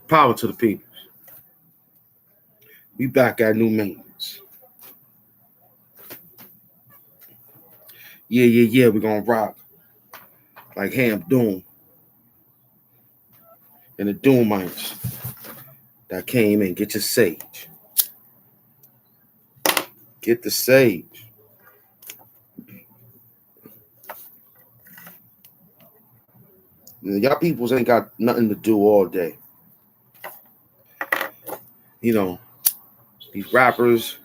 Power to the people. We back at new maintenance. Yeah. We're gonna rock like Hamp Doom and the Doomites that came in. Get your sage. Get the sage. Y'all peoples ain't got nothing to do all day. You know, these rappers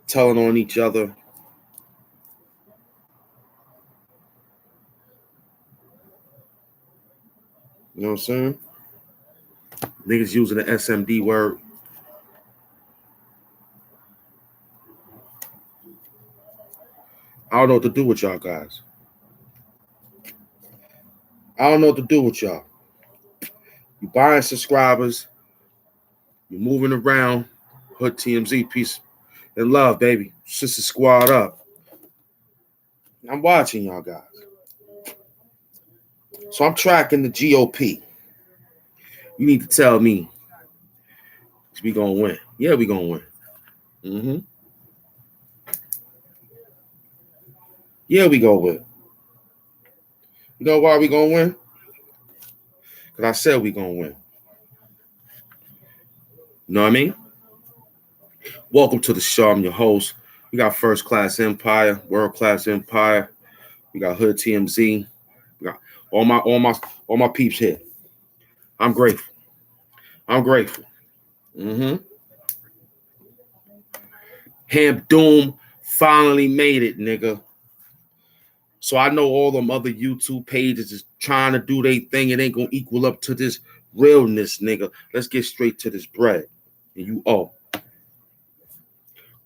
telling on each other. You know what I'm saying? Niggas using the SMD word. I don't know what to do with y'all guys. I don't know what to do with y'all. You buying subscribers. You're moving around. Hood TMZ, peace and love, baby. Sister squad up. I'm watching y'all guys. So I'm tracking the GOP. You need to tell me we gonna win. Yeah, we gonna win. Yeah, we gonna win. You know why we gonna win? Because I said we gonna win. You know what I mean? Welcome to the show. I'm your host. We got First Class Empire, World Class Empire. We got Hood TMZ. We got all my peeps here. I'm grateful. Hamp Doom finally made it, nigga. So I know all them other YouTube pages is trying to do their thing. It ain't gonna equal up to this realness, nigga. Let's get straight to this bread. And you owe.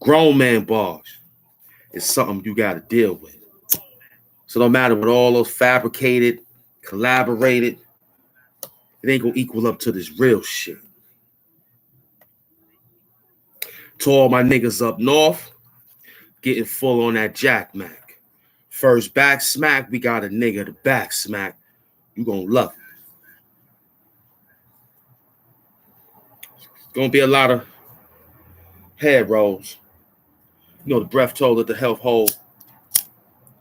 Grown man bars is something you gotta deal with. So no matter what all those fabricated, collaborated, it ain't gonna equal up to this real shit. To all my niggas up north, getting full on that Jack Mac. First back smack, we got a nigga to back smack. You gonna love it. It's gonna be a lot of head rolls. You know, the breath told at the health hole.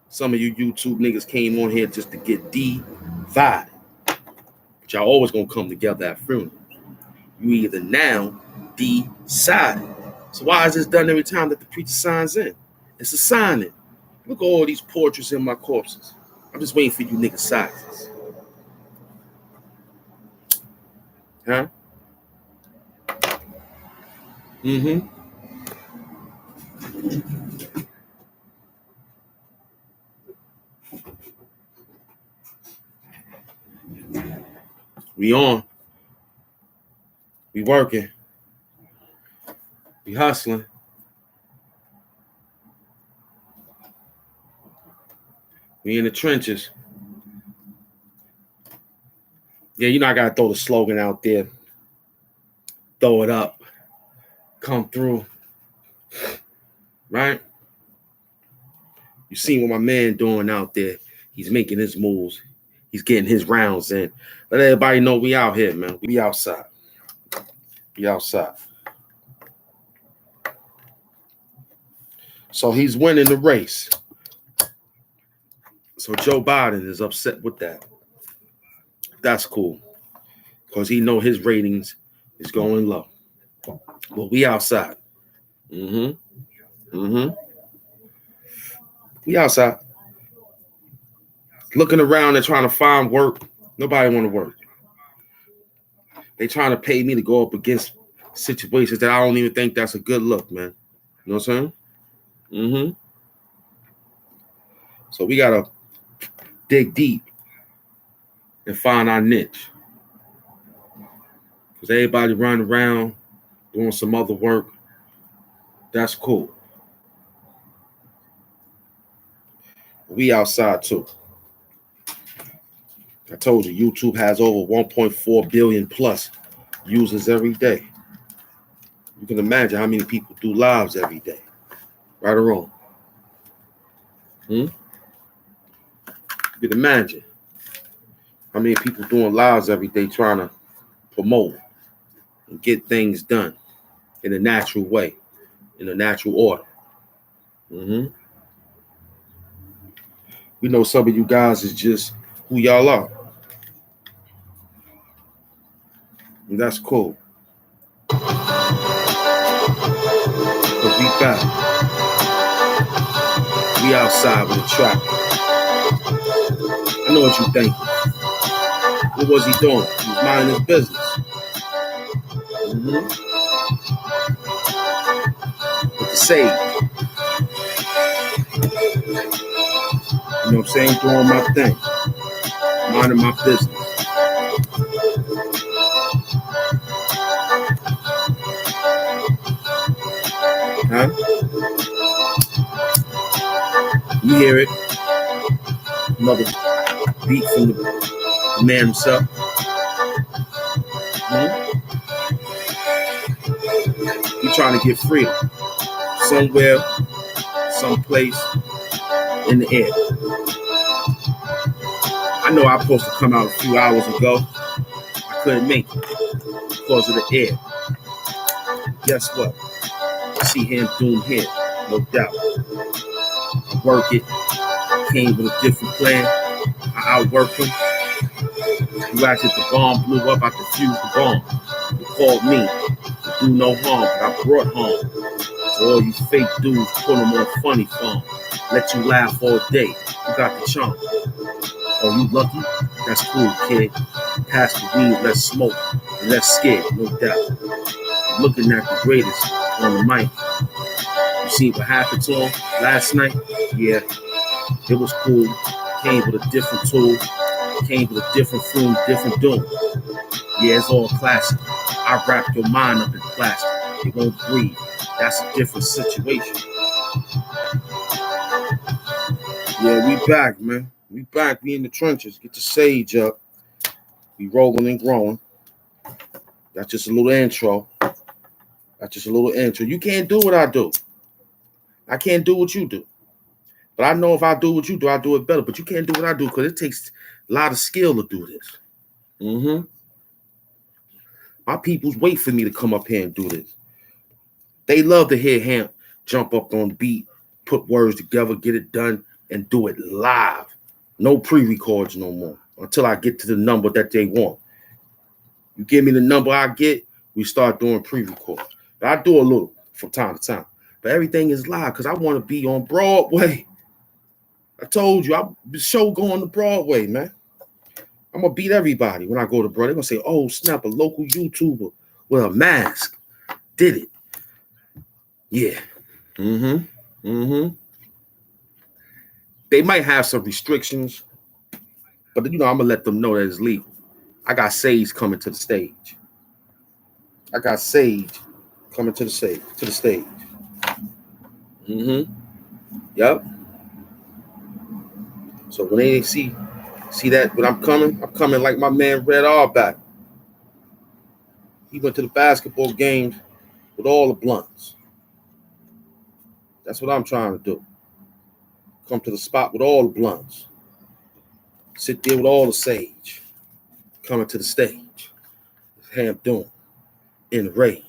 Some of you YouTube niggas came on here just to get divided. But y'all always gonna come together at funerals. You either now decided. So why is this done every time that the preacher signs in? It's a signing. Look at all these portraits in my corpses. I'm just waiting for you niggas sizes. Huh? We on. We working. We hustling. We in the trenches. Yeah, you know I gotta throw the slogan out there. Throw it up. Come through. Right? You seen what my man doing out there. He's making his moves. He's getting his rounds in. Let everybody know we out here, man. We outside. We outside. So he's winning the race. So Joe Biden is upset with that. That's cool. Because he know his ratings is going low. But we outside. We outside. Looking around and trying to find work. Nobody want to work. They trying to pay me to go up against situations that I don't even think that's a good look, man. You know what I'm saying? So we got to dig deep and find our niche. Because everybody running around doing some other work. That's cool. We outside too. I told you, YouTube has over 1.4 billion plus users every day. You can imagine how many people do lives every day. Right or wrong? You can imagine how many people doing lives every day trying to promote and get things done in a natural way, in a natural order. We know some of you guys is just who y'all are. And that's cool. But we back. We outside with a trap. I know what you think. What was he doing? He was minding his business. With the sage. You know what I'm saying? Doing my thing. Minding my business. Huh? You hear it. Another beat from the man himself. He trying to get free. Somewhere, someplace in the air. I know I was supposed to come out a few hours ago. I couldn't make it because of the air. Guess what? I see him doing here, no doubt. I work it. Came with a different plan. I outworked him. You actually, the bomb blew up. I defused the bomb. They called me to do no harm, but I brought harm. So all you fake dudes put them on funny farm. Let you laugh all day. You got the charm. Oh, you lucky? That's cool, kid. Pass the weed, let's smoke, and let's scare, no doubt. I'm looking at the greatest on the mic. You see what happened to him last night? Yeah, it was cool. Came with a different tool. Came with a different film, different doom. Yeah, it's all classic. I wrap your mind up in plastic. It won't breathe. That's a different situation. Yeah, we back, man. We back. We in the trenches. Get the sage up. We rolling and growing. That's just a little intro. That's just a little intro. You can't do what I do. I can't do what you do. But I know if I do what you do, I do it better. But you can't do what I do because it takes a lot of skill to do this. My peoples wait for me to come up here and do this. They love to hear Hamp jump up on the beat, put words together, get it done, and do it live. No pre-records no more until I get to the number that they want. You give me the number I get, we start doing pre-records. I do a little from time to time. But everything is live because I want to be on Broadway. I told you, I'm the show going to Broadway, man. I'm going to beat everybody when I go to Broadway. They're going to say, oh, snap, a local YouTuber with a mask did it. Yeah. They might have some restrictions, but, I'm going to let them know that it's legal. I got Sage coming to the stage. Yep. So when they see that when I'm coming like my man Red Auerbach. He went to the basketball games with all the blunts. That's what I'm trying to do. Come to the spot with all the blunts. Sit there with all the sage. Coming to the stage. Hamp doing. In rage.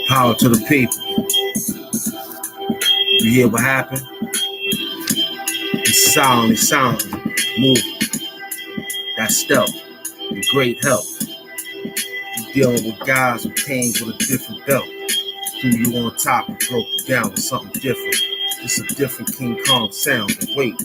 Power to the people. You hear what happened? It's silent, move. That's stealth, the great help. You're dealing with guys who came with a different belt. Threw you on top and broke you down with something different. It's a different King Kong sound, but wait.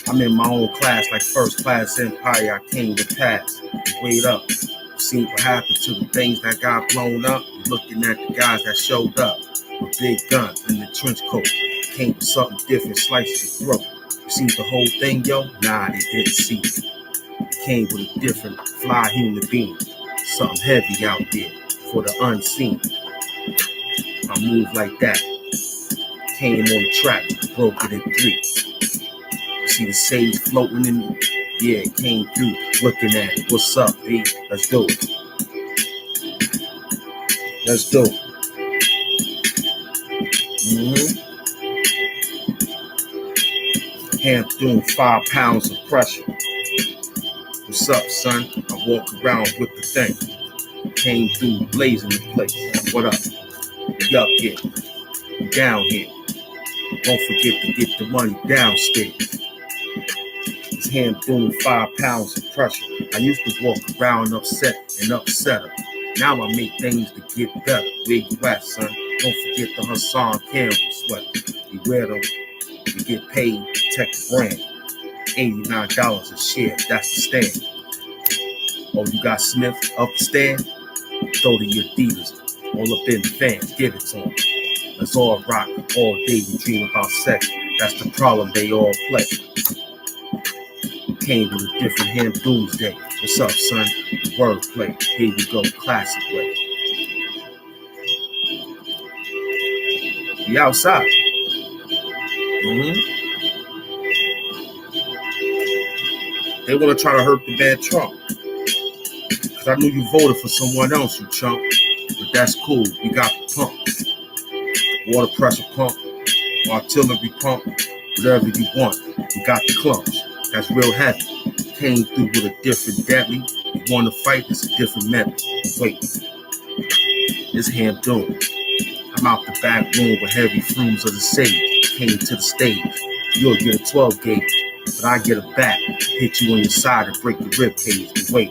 I'm in my own class like first class empire. I came to pass. Wait up. See what happened to the things that got blown up. You're looking at the guys that showed up with big guns in the trench coat. Came with something different, sliced your throat. You see the whole thing, yo? Nah, they didn't see it. Came with a different fly human being. Something heavy out there for the unseen. I move like that. Came on the track, broke it in 3. See the sage floating in me? Yeah, it came through. Looking at it. What's up, B? Let's do it. Let's do it. Hamp doing 5 pounds of pressure. What's up, son? I walk around with the thing. Came through blazing the place. What up? You up here? You down here? Don't forget to get the money downstairs. It's Hamp doing 5 pounds of pressure. I used to walk around upset and upset her. Now I make things to get better. Where you at, son? Don't forget the Hassan Campbell sweater. You wear them, you get paid, protect the brand. $89 a share, that's the stand. Oh, you got Smith up the stand? Throw to your Adidas, all up in the fans, give it to them. Let's all rock, all day we dream about sex. That's the problem, they all play. Came with a different Hamp Doomsday. What's up, son? Wordplay, here we go, classic way. We outside. They want to try to hurt the bad Trump. Because I knew you voted for someone else, you chump. But that's cool. You got the pump. Water pressure pump. Artillery pump. Whatever you want. You got the clumps. That's real heavy. Came through with a different deadly. You want to fight, it's a different method. Wait. It's Hamp Doom. I'm out the back room with heavy fumes of the sage. Came to the stage. You'll get a 12 gauge. But I get a bat, hit you on your side and break your rib cage. But wait,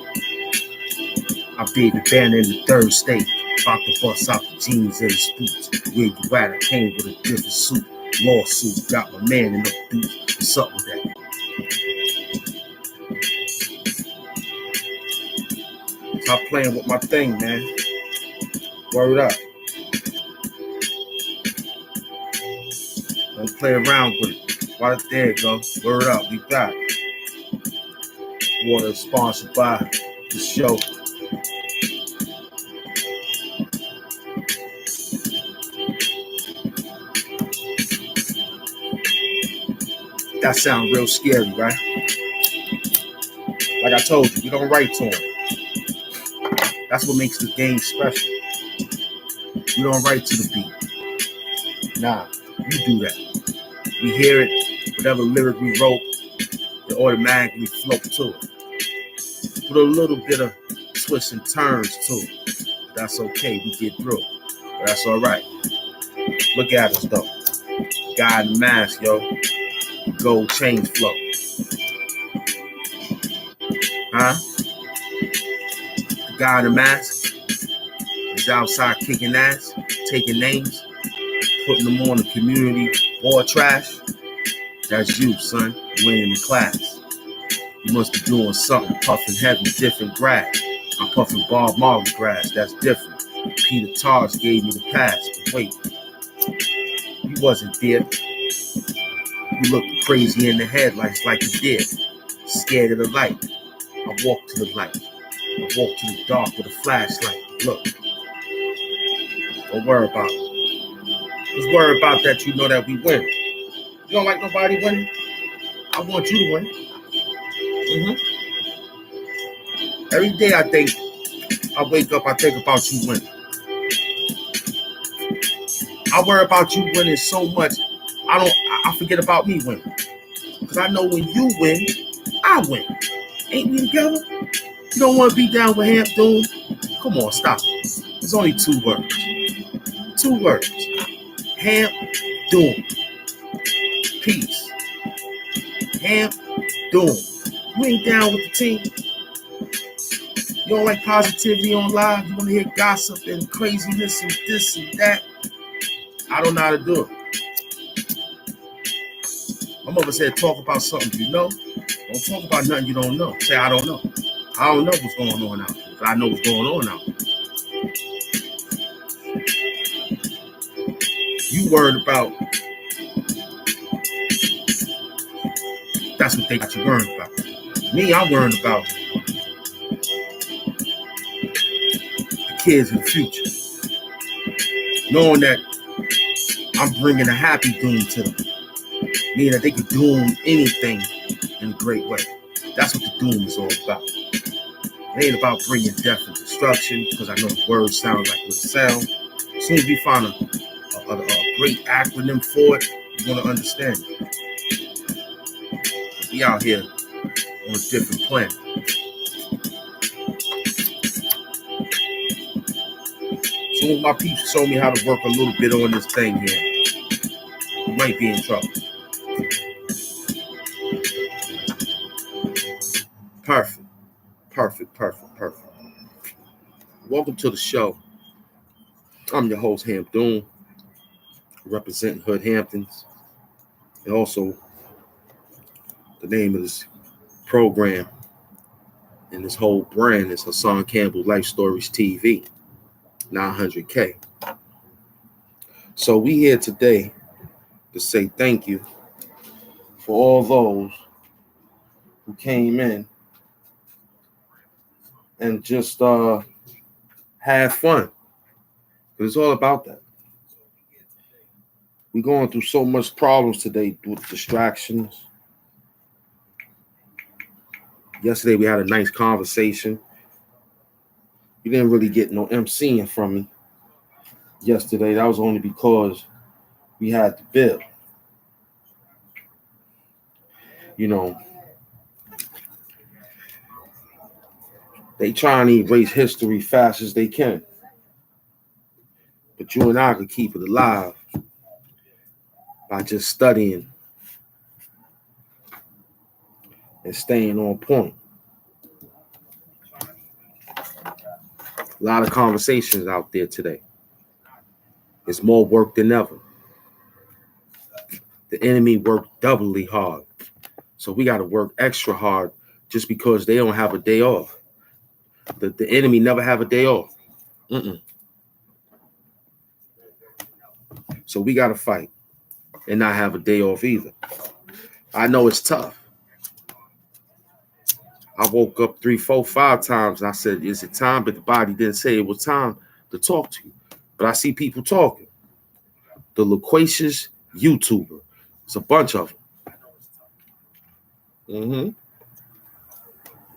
I'm David Banner in the 3rd stage, about to bust out the jeans and the boots. Where you at? I came with a different suit, lawsuit. Got my man in the booth. What's up with that? Stop playing with my thing, man. Word up. Don't play around with it. Right there you go. Word up, we got it. Water is sponsored by the show. That sounds real scary, right? Like I told you, we don't write to them. That's what makes the game special. We don't write to the beat. Nah, you do that. We hear it. Whatever lyric we wrote, it automatically float to it. Put a little bit of twists and turns to it. That's okay, we get through. But that's all right. Look at us though. Guy in the mask, yo. Gold chains flow. Huh? The guy in the mask is outside kicking ass, taking names, putting them on the community war trash. That's you, son. You ain't in the class. You must be doing something, puffing heavy, different grass. I'm puffing Bob Marley grass. That's different. Peter Tars gave me the pass. But wait, you wasn't there. You looked crazy in the headlights like you did. Scared of the light. I walked to the light. I walked to the dark with a flashlight. Look. Don't worry about it. Just worry about that you know that we win. You don't like nobody winning? I want you to win. Every day I wake up, I think about you winning. I worry about you winning so much, I forget about me winning. Because I know when you win, I win. Ain't we together? You don't want to be down with Hamp Doom? Come on, stop it. There's only 2 words. 2 words. Hamp, doom. Peace. Hamp, doom. You ain't down with the team. You don't like positivity on live. You want to hear gossip and craziness and this and that. I don't know how to do it. My mother said, talk about something you know. Don't talk about nothing you don't know. Say, I don't know. I don't know what's going on out there, but I know what's going on out there. You worried about, that's what they got you worried about. Me, I'm worried about the kids in the future. Knowing that I'm bringing a happy doom to them. Meaning that they can doom anything in a great way. That's what the doom is all about. It ain't about bringing death and destruction, because I know the word sounds like what it sounds. As soon as we find a great acronym for it, you're going to understand it. We out here on a different planet. As soon as my people show me how to work a little bit on this thing here, we might be in trouble. Perfect. Welcome to the show. I'm your host, Hamp Doom, representing Hood Hamptons. And also, the name of this program and this whole brand is Hassan Campbell Life Stories TV, 900K. So we here today to say thank you for all those who came in and just had fun. It's all about that. We're going through so much problems today with distractions. Yesterday we had a nice conversation. You didn't really get no MCing from me yesterday. That was only because we had the bill. You know, they trying to erase history fast as they can. But you and I could keep it alive by just studying and staying on point. A lot of conversations out there today. It's more work than ever. The enemy worked doubly hard. So we got to work extra hard just because they don't have a day off. The enemy never have a day off. So we got to fight and not have a day off either. I know it's tough. I woke up 3, 4, 5 times and I said, is it time? But the body didn't say it was time to talk to you. But I see people talking. The loquacious YouTuber. It's a bunch of them.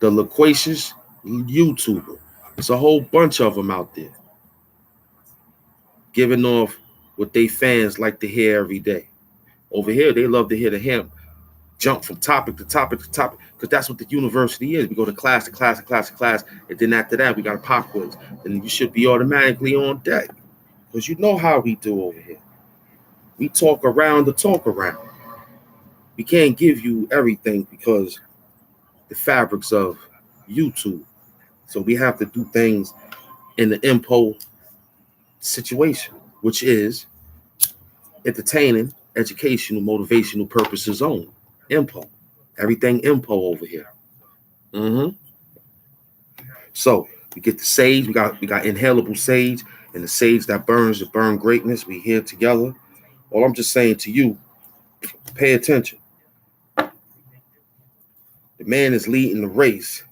The loquacious YouTuber. It's a whole bunch of them out there. Giving off what they fans like to hear every day. Over here, they love to hear the Hamp jump from topic to topic to topic, because that's what the university is. We go to class to class to class to class, and then after that, we got a pop quiz. And you should be automatically on deck, because you know how we do over here. We talk around the talk around. We can't give you everything because the fabrics of YouTube. So we have to do things in the impo situation, which is entertaining, educational, motivational purposes only. Impo. Everything impo over here. So we get the sage. We got inhalable sage, and the sage that burns to burn greatness. We here together. All I'm just saying to you, pay attention. The man is leading the race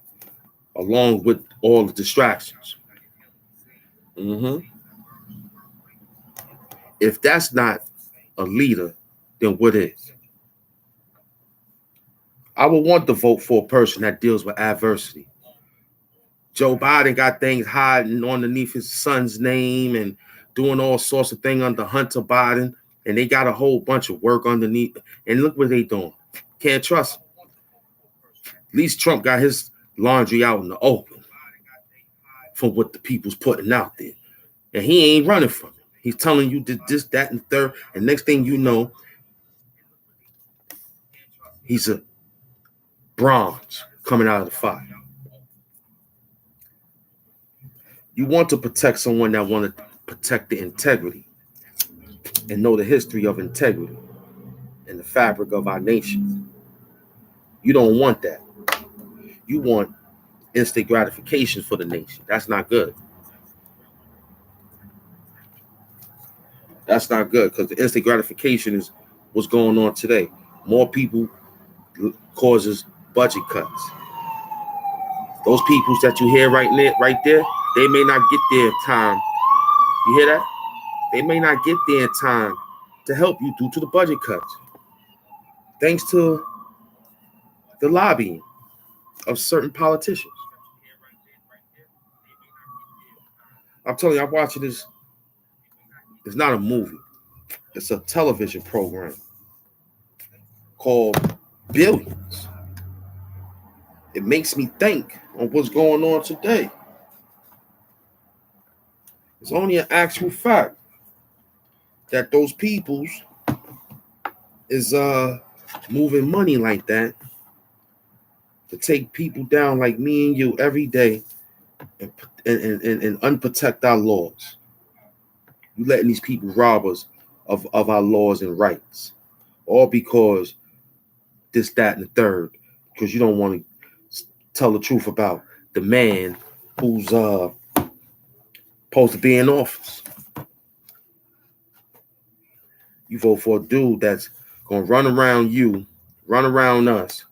along with all the distractions. If that's not a leader, then what is? I would want to vote for a person that deals with adversity. Joe Biden got things hiding underneath his son's name and doing all sorts of things under Hunter Biden, and they got a whole bunch of work underneath. And look what they doing. Can't trust them. At least Trump got his laundry out in the open. from what the people's putting out there. And he ain't running from it. He's telling you this, that, and third. And next thing you know, he's a bronze coming out of the fire. You want to protect someone that want to protect the integrity and know the history of integrity and the fabric of our nation. You don't want that. You want instant gratification for the nation. That's not good. That's not good, because the instant gratification is what's going on today. More people causes budget cuts. Those peoples that you hear right there, they may not get there in time. You hear that? They may not get there in time to help you due to the budget cuts. Thanks to the lobbying of certain politicians. I'm telling you, I'm watching this. It's not a movie. It's a television program called Billions. It makes me think on what's going on today. It's only an actual fact that those peoples is moving money like that to take people down like me and you every day and unprotect our laws. You letting these people rob us of our laws and rights, all because this, that, and the third, because you don't want to tell the truth about the man who's supposed to be in office. You vote for a dude that's gonna run around you, run around us,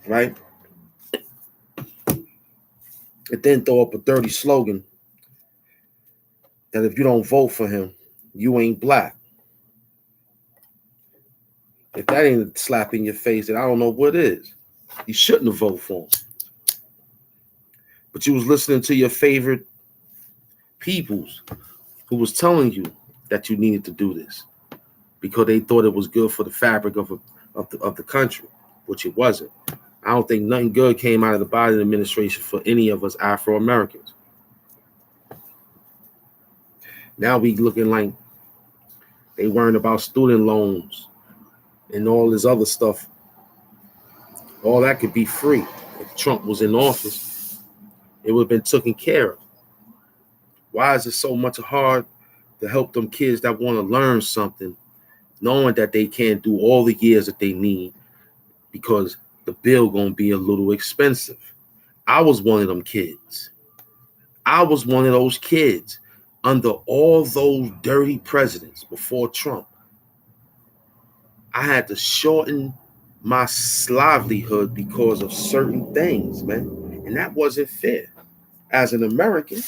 right? And then throw up a dirty slogan that if you don't vote for him, you ain't black. If that ain't a slap in your face, then I don't know what is. You shouldn't have voted for him. But you was listening to your favorite peoples who was telling you that you needed to do this because they thought it was good for the fabric of the country, which it wasn't. I don't think nothing good came out of the Biden administration for any of us Afro-Americans. Now we looking like they worrying about student loans and all this other stuff. All that could be free. If Trump was in office, it would have been taken care of. Why is it so much hard to help them kids that want to learn something, knowing that they can't do all the years that they need because the bill gonna be a little expensive? I was one of them kids. I was one of those kids under all those dirty presidents before Trump. I had to shorten my livelihood because of certain things, man. And that wasn't fair. As an American,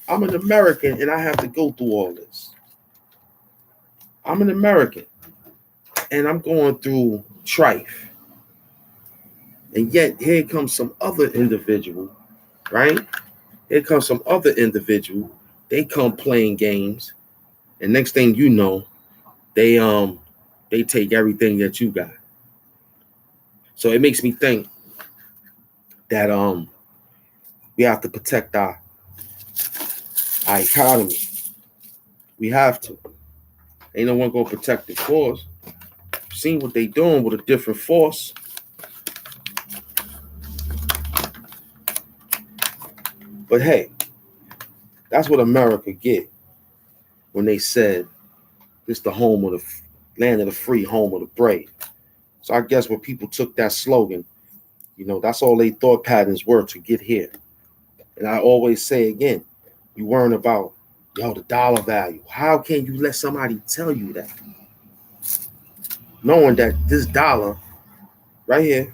I'm an American and I have to go through all this. I'm an American and I'm going through strife. And yet here comes some other individual, right? Here comes some other individual. They come playing games. And next thing you know, they take everything that you got. So it makes me think that we have to protect our economy. We have to. Ain't no one gonna protect it for us. Seen what they doing with a different force. But hey, that's what America get when they said it's the home of the land of the free, home of the brave. So I guess when people took that slogan, you know, that's all they thought patterns were to get here. And I always say again, you weren't about, the dollar value. How can you let somebody tell you that? Knowing that this dollar right here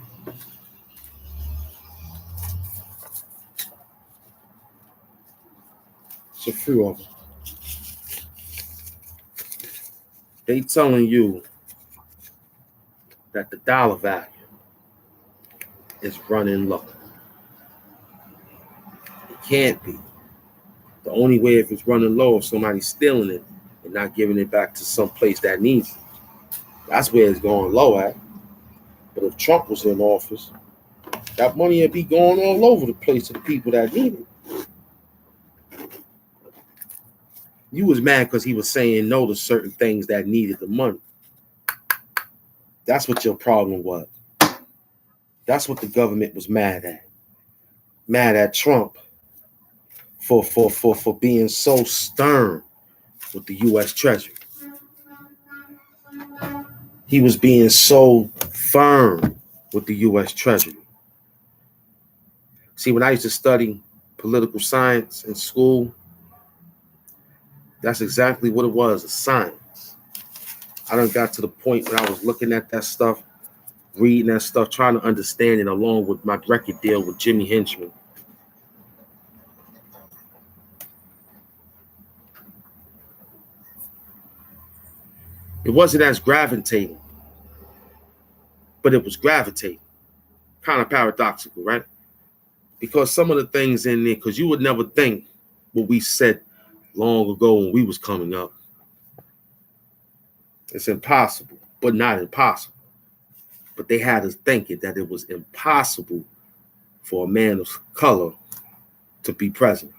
it's a few of them. They telling you that the dollar value is running low. It can't be. The only way if it's running low if somebody's stealing it and not giving it back to some place that needs it. That's where it's going low at. But if Trump was in office, That money would be going all over the place to the people that need it. You was mad because he was saying no to certain things that needed the money. That's what your problem was. That's what the government was mad at. Mad at Trump for being so stern with the U.S. Treasury. He was being so firm with the U.S. Treasury. See, when I used to study political science in school, that's exactly what it was, a science. I done got to the point where I was looking at that stuff, reading that stuff, trying to understand it along with my record deal with Jimmy Henchman. It wasn't as gravitating, but it was gravitating. Kind of paradoxical, right? Because some of the things in there, because you would never think what we said long ago when we was coming up. It's impossible, but not impossible. But they had us thinking that it was impossible for a man of color to be president.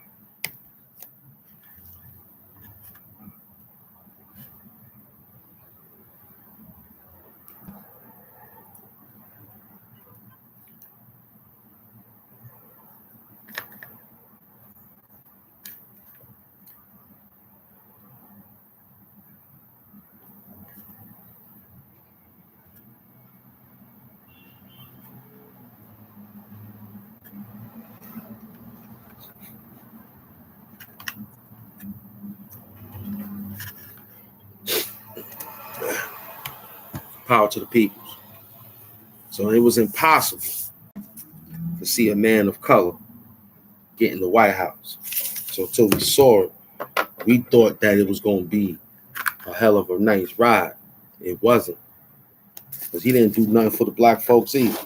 Power to the people. So it was impossible to see a man of color get in the White House. So until we saw it, we thought that it was going to be a hell of a nice ride. It wasn't. Because he didn't do nothing for the black folks either.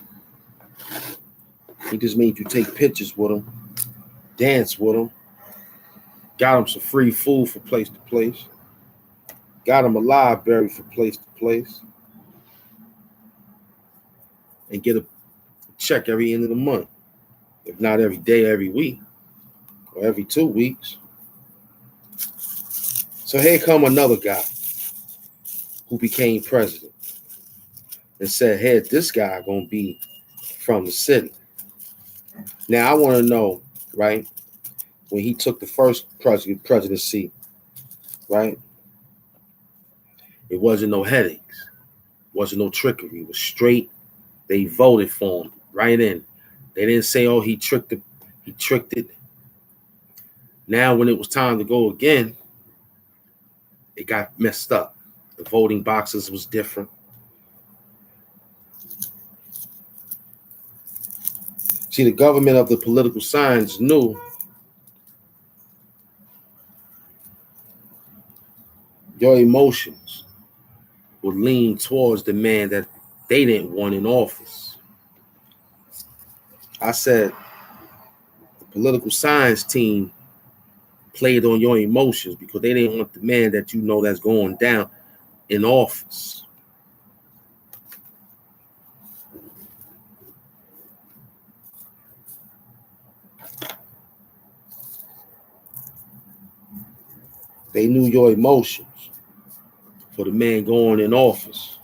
He just made you take pictures with him, dance with him, got him some free food from place to place, got him a library from place to place, and get a check every end of the month. If not every day, every week, or every 2 weeks. So here come another guy who became president and said, hey, this guy gonna be from the city. Now I want to know, right, when he took the first presidency, right, it wasn't no headaches, wasn't no trickery, it was straight. They voted for him right in. They didn't say, oh, he tricked it. He tricked it. Now when it was time to go again, it got messed up. The voting boxes was different. See, the government of the political science knew your emotions would lean towards the man that they didn't want in office. I said the political science team played on your emotions because they didn't want the man that you know that's going down in office. They knew your emotions for the man going in office.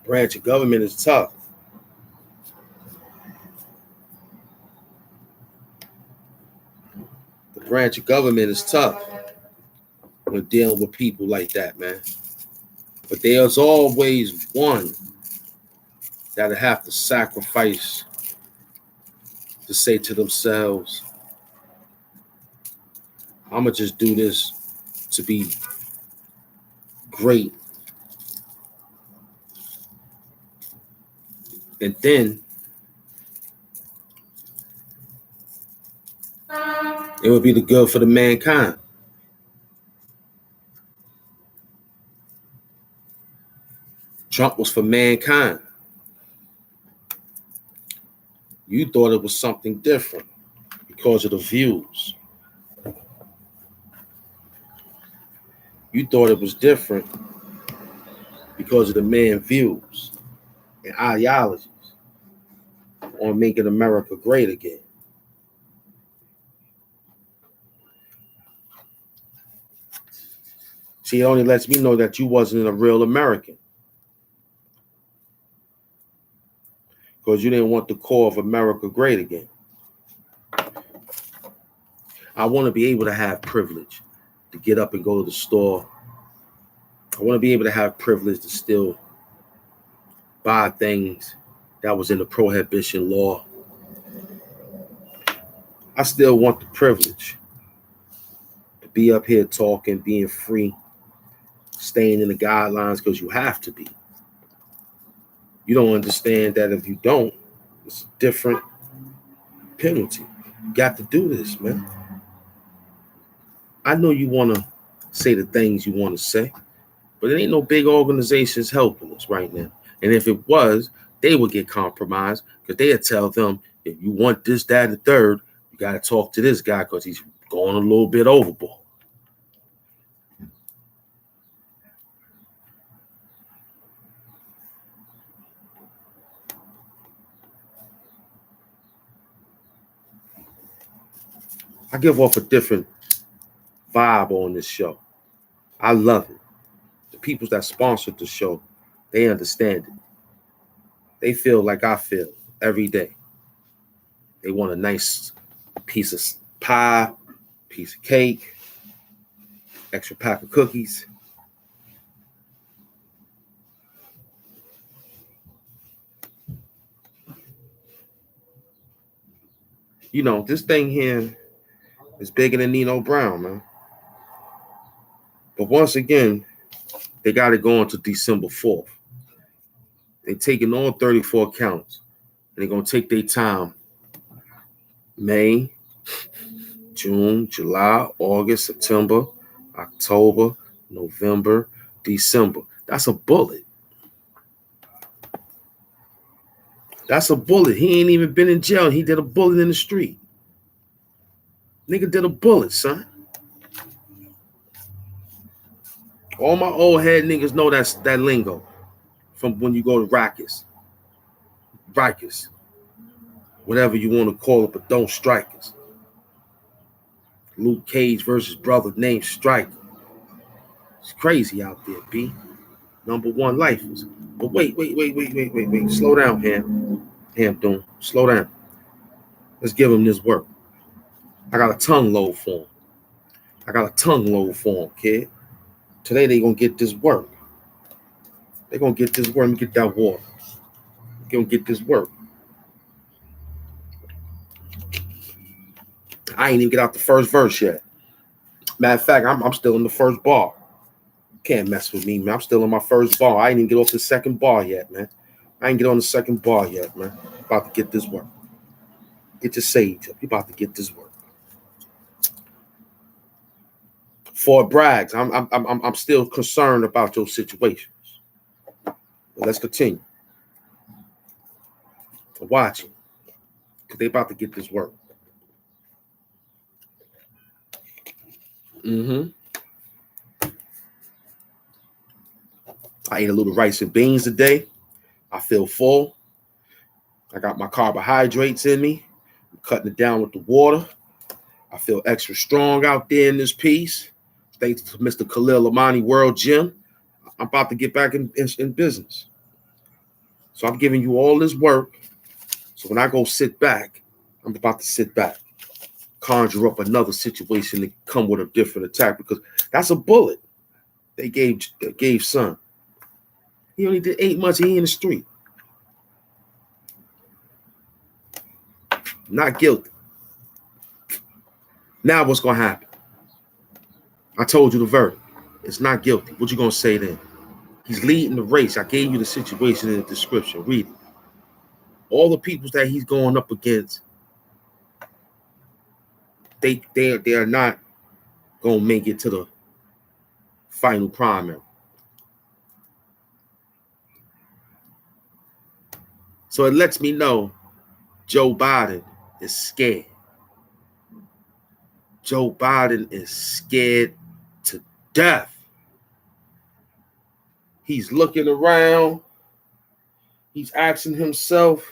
Branch of government is tough. The branch of government is tough when dealing with people like that, man. But there's always one that'll have to sacrifice to say to themselves, I'm going to just do this to be great. And then it would be the good for the mankind. Trump was for mankind. You thought it was something different because of the views. You thought it was different because of the man's views and ideologies on making America great again. See, it only lets me know that you wasn't a real American, because you didn't want the core of America great again. I want to be able to have privilege to get up and go to the store. I want to be able to have privilege to still buy things that was in the prohibition law. I still want the privilege to be up here talking, being free, staying in the guidelines, because you have to be. You don't understand that if you don't, it's a different penalty. You got to do this, man. I know you want to say the things you want to say, but it ain't no big organizations helping us right now. And if it was, they would get compromised, because they'd tell them, if you want this, that, and the third, you got to talk to this guy because he's going a little bit overboard. I give off a different vibe on this show. I love it. The people that sponsored the show, they understand it. They feel like I feel every day. They want a nice piece of pie, piece of cake, extra pack of cookies. You know, this thing here is bigger than Nino Brown, man. But once again, they got it going to December 4th. They're taking all 34 counts, and they're going to take their time. May, June, July, August, September, October, November, December. That's a bullet. That's a bullet. He ain't even been in jail. He did a bullet in the street. Nigga did a bullet, son. All my old head niggas know that's that lingo from when you go to Rikers. Whatever you want to call it, but don't strike us. Luke Cage versus brother named Striker. It's crazy out there, B. Number one lifers. But wait. Slow down, Hamp. Slow down. Let's give him this work. I got a tongue load for him. Kid. Today they gonna get this work. They gonna get this work. Let me get that water. They gonna get this work. I ain't even get out the first verse yet. Matter of fact, I'm still in the first bar. Can't mess with me, man. I'm still in my first bar. I ain't even get off the second bar yet, man. I ain't get on the second bar yet, man. About to get this work. Get your sage up. You about to get this work. For Braggs, I'm still concerned about your situations. But let's continue. Watching, because they about to get this work. I ate a little rice and beans today. I feel full. I got my carbohydrates in me. I'm cutting it down with the water. I feel extra strong out there in this piece. Thanks to Mr. Khalil Amani World Gym. I'm about to get back in business. So I'm giving you all this work. So when I go sit back, I'm about to sit back, conjure up another situation to come with a different attack, because that's a bullet they gave son. He only did 8 months. He in the street. Not guilty. Now what's going to happen? I told you the verdict. It's not guilty. What you going to say then? He's leading the race. I gave you the situation in the description. Read it. All the people that he's going up against, they are not going to make it to the final primary. So it lets me know Joe Biden is scared. Joe Biden is scared to death. He's looking around. He's asking himself,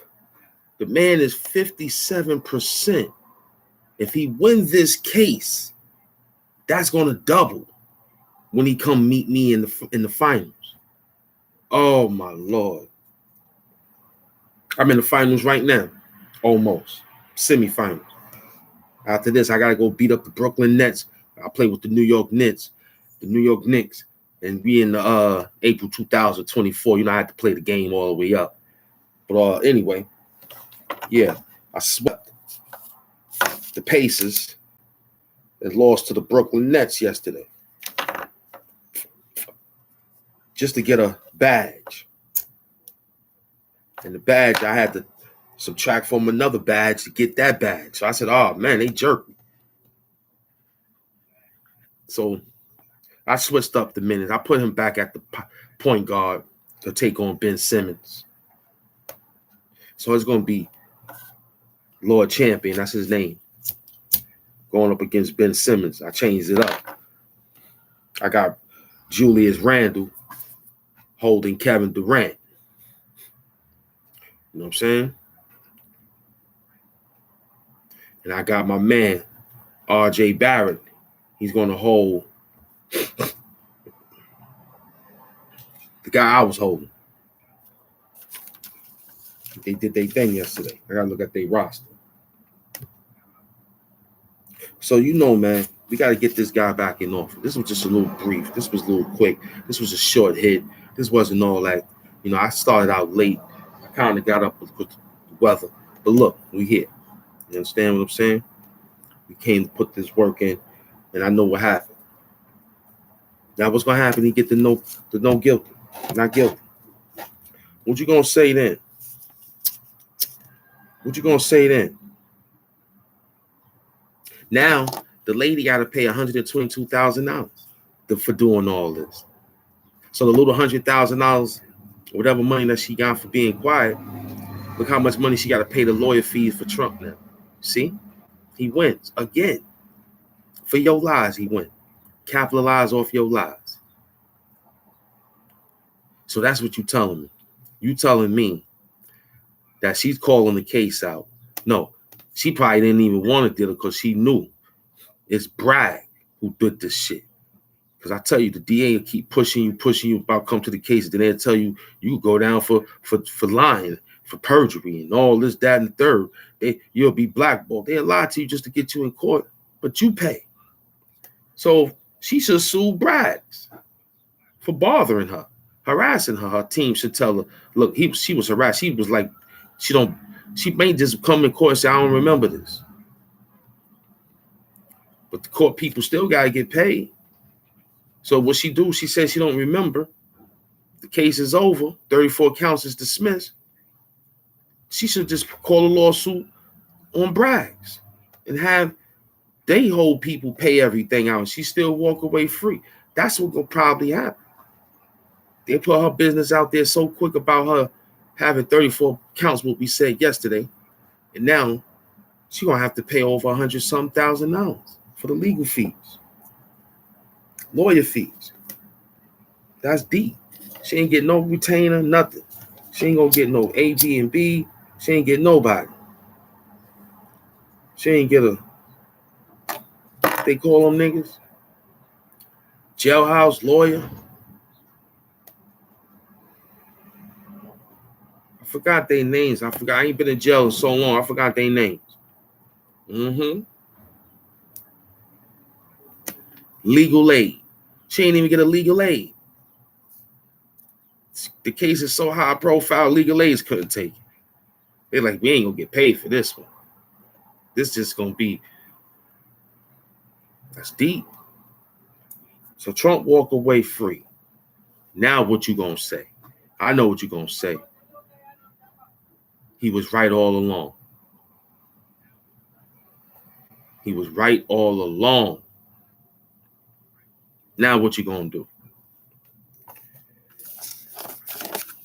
the man is 57%. If he wins this case, that's going to double when he come meet me in the finals. Oh, my Lord. I'm in the finals right now. Almost. Semifinals. After this, I got to go beat up the Brooklyn Nets. I play with the New York Knicks. The New York Knicks. And be in the April 2024. You know, I had to play the game all the way up. But anyway, yeah, I swept the Pacers and lost to the Brooklyn Nets yesterday. Just to get a badge. And the badge, I had to subtract from another badge to get that badge. So I said, oh, man, they jerked me. So I switched up the minutes. I put him back at the point guard to take on Ben Simmons. So it's going to be Lord Champion. That's his name. Going up against Ben Simmons. I changed it up. I got Julius Randle holding Kevin Durant. You know what I'm saying? And I got my man, R.J. Barrett. He's going to hold the guy I was holding. They did their thing yesterday. I got to look at their roster. So, you know, man, we got to get this guy back in office. This was just a little brief. This was a little quick. This was a short hit. This wasn't all that. You know, I started out late. I kind of got up with the weather. But look, we here. You understand what I'm saying? We came to put this work in, and I know what happened. Now, what's going to happen? He get the no guilty. Not guilty. What you going to say then? What you going to say then? Now, the lady got to pay $122,000 for doing all this. So the little $100,000, whatever money that she got for being quiet, look how much money she got to pay the lawyer fees for Trump now. See? He wins again. For your lies, he went. Capitalize off your lies. So that's what you telling me. You telling me that she's calling the case out. No, she probably didn't even want to deal it because she knew it's Bragg who did this shit. Because I tell you, the DA will keep pushing you about come to the case. Then they'll tell you you go down for lying, for perjury, and all this, that, and the third. You'll be blackballed. They'll lie to you just to get you in court, but you pay. So she should sue Bragg for bothering her, harassing her. Her team should tell her, look, she was harassed. She was like, she may just come in court and say, I don't remember this. But the court people still got to get paid. So what she do, she says she don't remember. The case is over. 34 counts is dismissed. She should just call a lawsuit on Bragg's and have they hold people pay everything out and she still walk away free. That's what will probably happen. They put her business out there so quick about her having 34 counts, what we said yesterday. And now she's going to have to pay over $100,000 for the legal fees. Lawyer fees. That's deep. She ain't get no retainer, nothing. She ain't gonna get no A, B, and B. She ain't get nobody. She ain't get a, they call them niggas, jailhouse lawyer. I forgot their names. I ain't been in jail in so long. I forgot their names. Legal aid. She ain't even get a legal aid. The case is so high profile, legal aids couldn't take it. They're like, we ain't gonna get paid for this one. This just gonna be, that's deep. So Trump walk away free. Now what you gonna say? I know what you're gonna say. He was right all along. He was right all along. Now what you gonna do?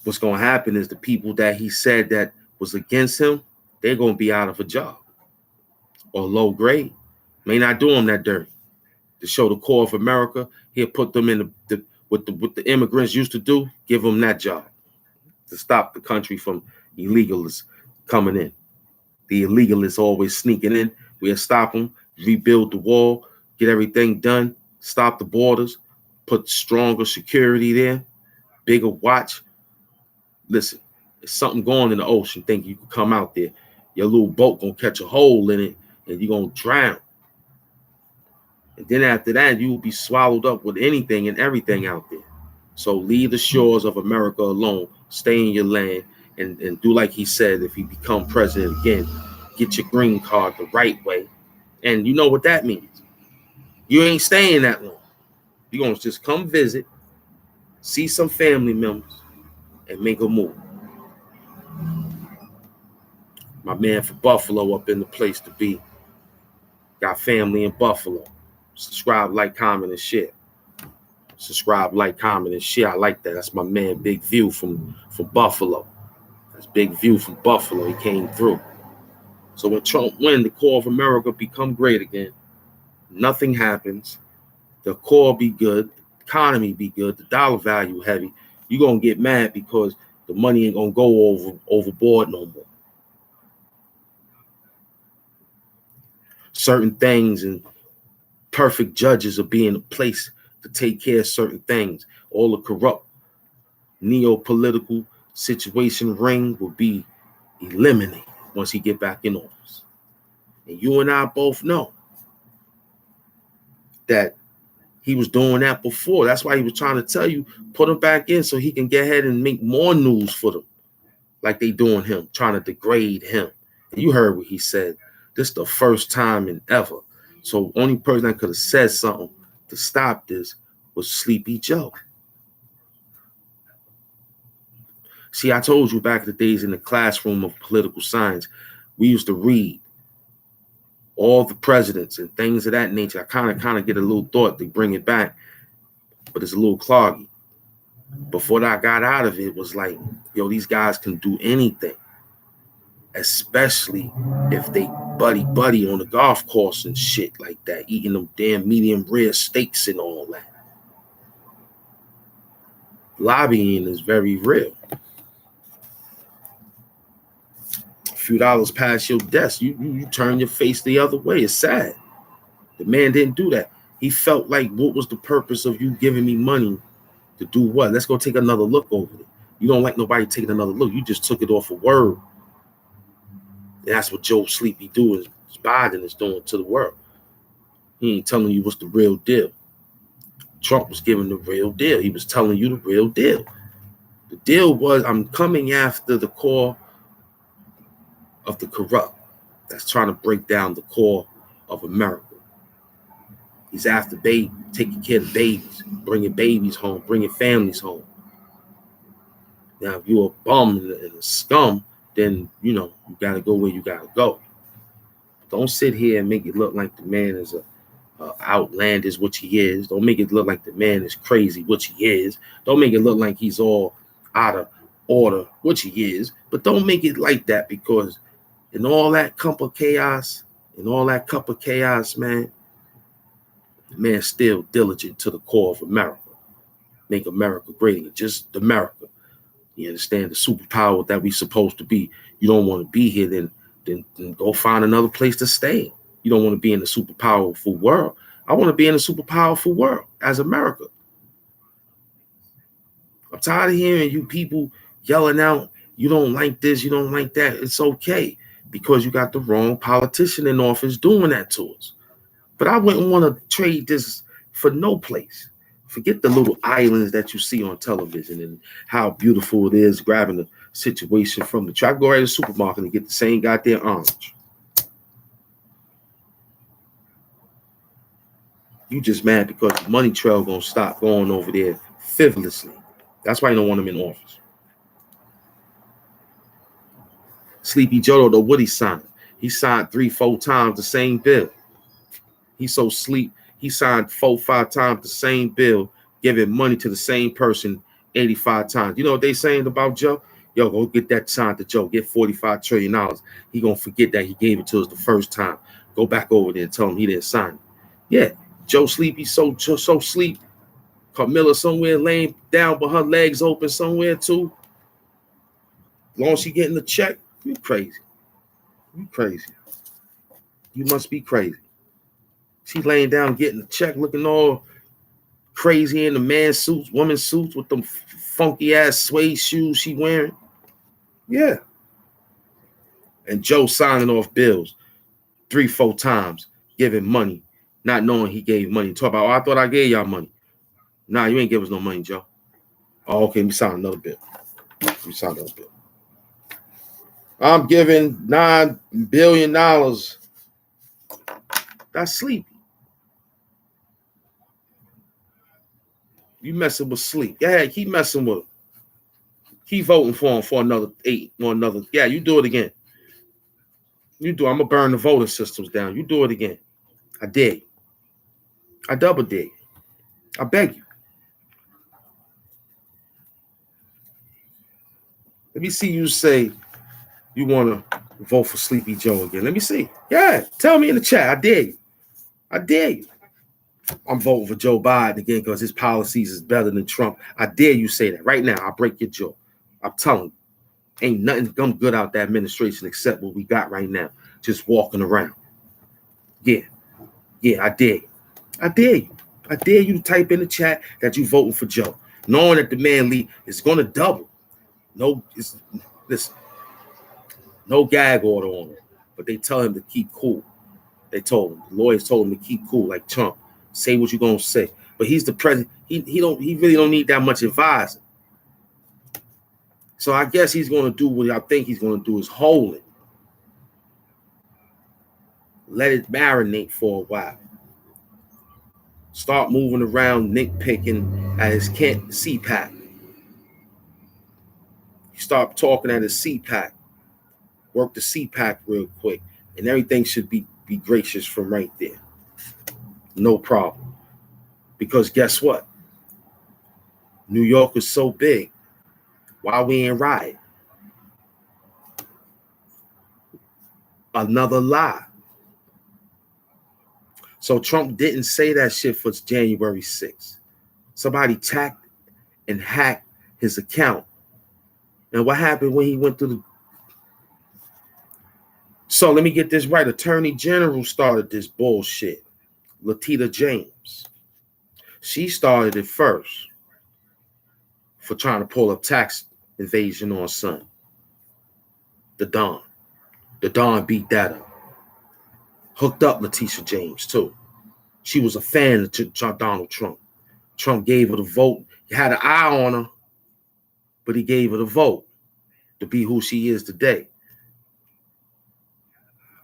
What's gonna happen is the people that he said that was against him, they're gonna be out of a job or low grade. May not do them that dirty. To show the core of America, he'll put them in the what the immigrants used to do, give them that job to stop the country from illegalists coming in. The illegalists always sneaking in. We'll stop them, rebuild the wall, get everything done, stop the borders, put stronger security there, bigger watch. Listen, there's something going in the ocean. Think you can come out there. Your little boat gonna catch a hole in it and you're gonna drown. And then after that, you will be swallowed up with anything and everything out there. So leave the shores of America alone. Stay in your land and do like he said. If he become president again, get your green card the right way. And you know what that means. You ain't staying that long. You're going to just come visit, see some family members, and make a move. My man from Buffalo up in the place to be. Got family in Buffalo. Subscribe, like, comment, and share. Subscribe, like, comment, and share. I like that. That's my man, Big View from Buffalo. That's Big View from Buffalo. He came through. So when Trump wins, the core of America become great again. Nothing happens. The core be good. The economy be good. The dollar value heavy. You're going to get mad because the money ain't going to go overboard no more. Certain things and perfect judges are being placed to take care of certain things. All the corrupt neo-political situation ring will be eliminated once he get back in office. And you and I both know that he was doing that before. That's why he was trying to tell you, put him back in so he can get ahead and make more news for them, like they doing him, trying to degrade him. And you heard what he said. This is the first time in ever. So only person that could have said something to stop this was Sleepy Joe. See, I told you back in the days in the classroom of political science, we used to read all the presidents and things of that nature. I kind of get a little thought to bring it back, but it's a little cloggy. Before I got out of it was like, yo, these guys can do anything, especially if they buddy on the golf course and shit like that, eating them damn medium rare steaks and all that. Lobbying is very real. A few dollars past your desk, you turn your face the other way. It's sad. The man didn't do that. He felt like, what was the purpose of you giving me money to do what? Let's go take another look over it. You don't like nobody taking another look. You just took it off a word. And that's what Joe Sleepy doing. Biden is doing to the world. He ain't telling you what's the real deal. Trump was giving the real deal. He was telling you the real deal. The deal was, I'm coming after the core of the corrupt that's trying to break down the core of America. He's after taking care of babies, bringing babies home, bringing families home. Now, if you're a bum and a scum, then, you know, you got to go where you got to go. Don't sit here and make it look like the man is a outlandish, which he is. Don't make it look like the man is crazy, which he is. Don't make it look like he's all out of order, which he is. But don't make it like that, because in all that cup of chaos, man, the man's still diligent to the core of America. Make America great, just America. You understand? The superpower that we supposed to be. You don't want to be here, then go find another place to stay. You don't want to be in the super powerful world. I want to be in a super powerful world as America. I'm tired of hearing you people yelling out, you don't like this, you don't like that. It's okay, because you got the wrong politician in office doing that to us. But I wouldn't want to trade this for no place. Forget the little islands that you see on television and how beautiful it is, grabbing the situation from the truck. Go right to the supermarket and get the same goddamn orange. You just mad because the money trail gonna stop going over there frivolously. That's why you don't want him in office. Sleepy Joe don't know what he signed. He signed 3-4 times the same bill. He's so sleep. He signed 4-5 times the same bill, giving money to the same person 85 times. You know what they saying about Joe? Yo, go get that signed to Joe. Get $45 trillion. He gonna forget that he gave it to us the first time. Go back over there and tell him he didn't sign it. Yeah, Joe Sleepy so sleep. Camilla somewhere laying down with her legs open somewhere too. As long as she getting the check, you crazy. You crazy. You must be crazy. She laying down getting the check, looking all crazy in the man suits, woman suits with them funky ass suede shoes she wearing. Yeah. And Joe signing off bills 3-4 times, giving money, not knowing he gave money. Talk about, oh, I thought I gave y'all money. Nah, you ain't give us no money, Joe. Oh, okay, let me sign another bill. I'm giving $9 billion. That's sleepy. You messing with sleep. Yeah, keep messing with him. Keep voting for him for another 8 or another. Yeah, you do it again. You do. I'm going to burn the voting systems down. You do it again. I dare you. I double dare you. I beg you. Let me see you say you want to vote for Sleepy Joe again. Let me see. Yeah, tell me in the chat. I dare you. I dare you. I'm voting for Joe Biden again because his policies is better than Trump. I dare you say that right now. I'll break your jaw. I'm telling you. Ain't nothing come good out that administration except what we got right now. Just walking around. Yeah. Yeah, I dare you. I dare you. I dare you to type in the chat that you voting for Joe, knowing that the man Lee is going to double. Listen, no gag order on him, but they tell him to keep cool. They told him, the lawyers told him to keep cool, like Trump. Say what you're gonna say. But he's the president. He really don't need that much advising. So I guess he's gonna do what I think he's gonna do is hold it. Let it marinate for a while. Start moving around, nitpicking at his CPAC. Start talking at his CPAC. Work the CPAC real quick, and everything should be gracious from right there. No problem. Because guess what? New York is so big. Why we ain't riot? Another lie. So Trump didn't say that shit for January 6th. Somebody tacked and hacked his account. And what happened when he went through the... So let me get this right. Attorney General started this bullshit. Letitia James. She started it first for trying to pull up tax evasion on son. The Don. The Don beat that up. Hooked up Letitia James too. She was a fan of Donald Trump. Trump gave her the vote. He had an eye on her, but he gave her the vote to be who she is today.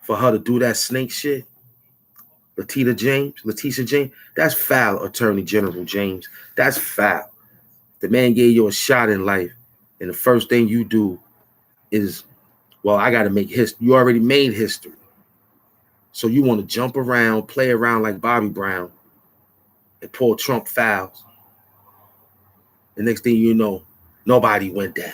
For her to do that snake shit, Letitia James, that's foul, Attorney General James. That's foul. The man gave you a shot in life, and the first thing you do is, well, I got to make history. You already made history. So you want to jump around, play around like Bobby Brown, and pull Trump fouls. The next thing you know, nobody went down.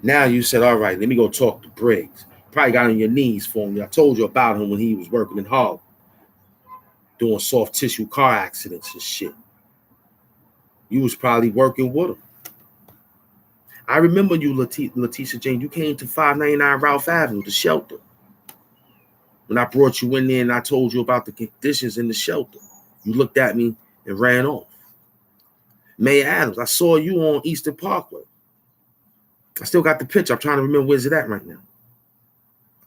Now you said, all right, let me go talk to Briggs. Probably got on your knees for me. I told you about him when he was working in Harlem, doing soft tissue car accidents and shit. You was probably working with him. I remember you, Letitia James. You came to 599 Ralph Avenue, the shelter. When I brought you in there and I told you about the conditions in the shelter, you looked at me and ran off. May Adams, I saw you on Eastern Parkway. I still got the picture. I'm trying to remember where's it at right now.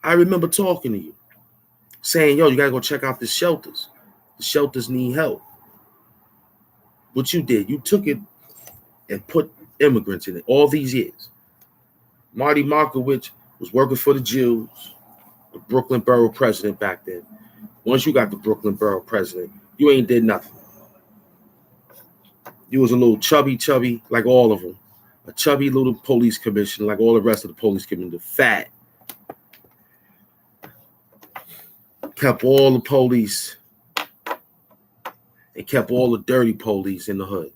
I remember talking to you, saying, yo, you got to go check out the shelters. The shelters need help. What you did, you took it and put immigrants in it all these years. Marty Markowitz was working for the Jews, the Brooklyn Borough president back then. Once you got the Brooklyn Borough president, you ain't did nothing. You was a little chubby, like all of them. A chubby little police commissioner, like all the rest of the police commissioner, fat. Kept all the police and kept all the dirty police in the hood.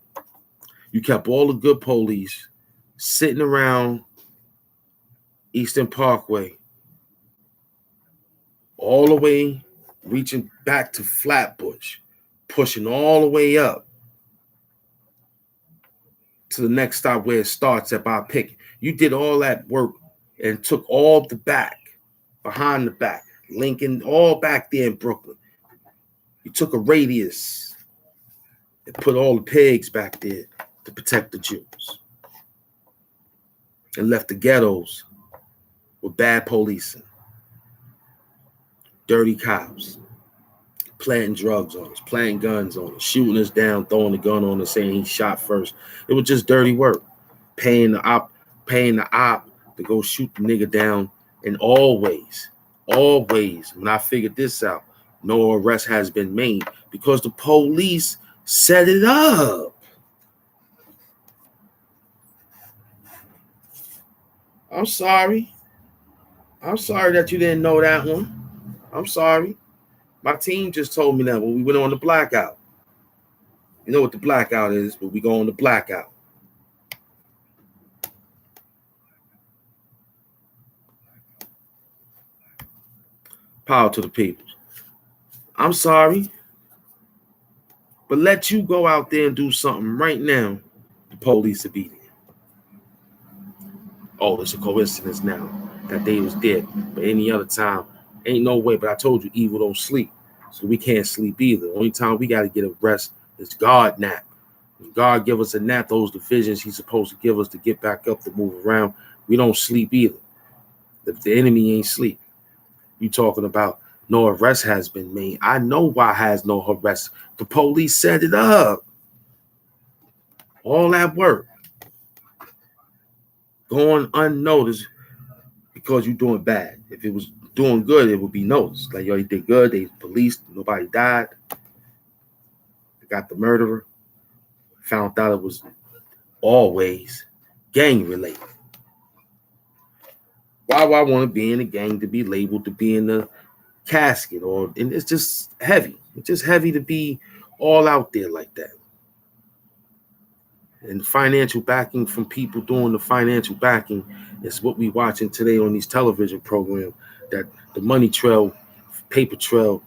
You kept all the good police sitting around Eastern Parkway, all the way reaching back to Flatbush, pushing all the way up to the next stop where it starts at by Pickett. You did all that work and took all the back, behind the back, Lincoln, all back there in Brooklyn. You took a radius and put all the pigs back there to protect the Jews and left the ghettos with bad policing, dirty cops, planting drugs on us, planting guns on us, shooting us down, throwing the gun on us, saying he shot first. It was just dirty work. Paying the op to go shoot the nigga down. And always, when I figured this out, no arrest has been made because the police set it up. I'm sorry that you didn't know that one. I'm sorry. My team just told me that when we went on the blackout. You know what the blackout is, but we go on the blackout. Power to the people. I'm sorry, but let you go out there and do something right now, the police will be there. Oh, it's a coincidence now that they was there. But any other time, ain't no way. But I told you, evil don't sleep. So we can't sleep either. Only time we got to get a rest is God nap. When God give us a nap, those divisions he's supposed to give us to get back up, to move around, we don't sleep either. If the enemy ain't sleep, you talking about no arrest has been made. I know why has no arrest. The police set it up. All that work going unnoticed because you're doing bad. If it was doing good, it would be noticed. Like, yo, you did good. They policed. Nobody died. They got the murderer. Found out it was always gang related. Why would I want to be in a gang to be labeled to be in the casket? And it's just heavy. It's just heavy to be all out there like that. And financial backing from people doing the financial backing is what we watching today on these television programs, that the money trail, paper trail,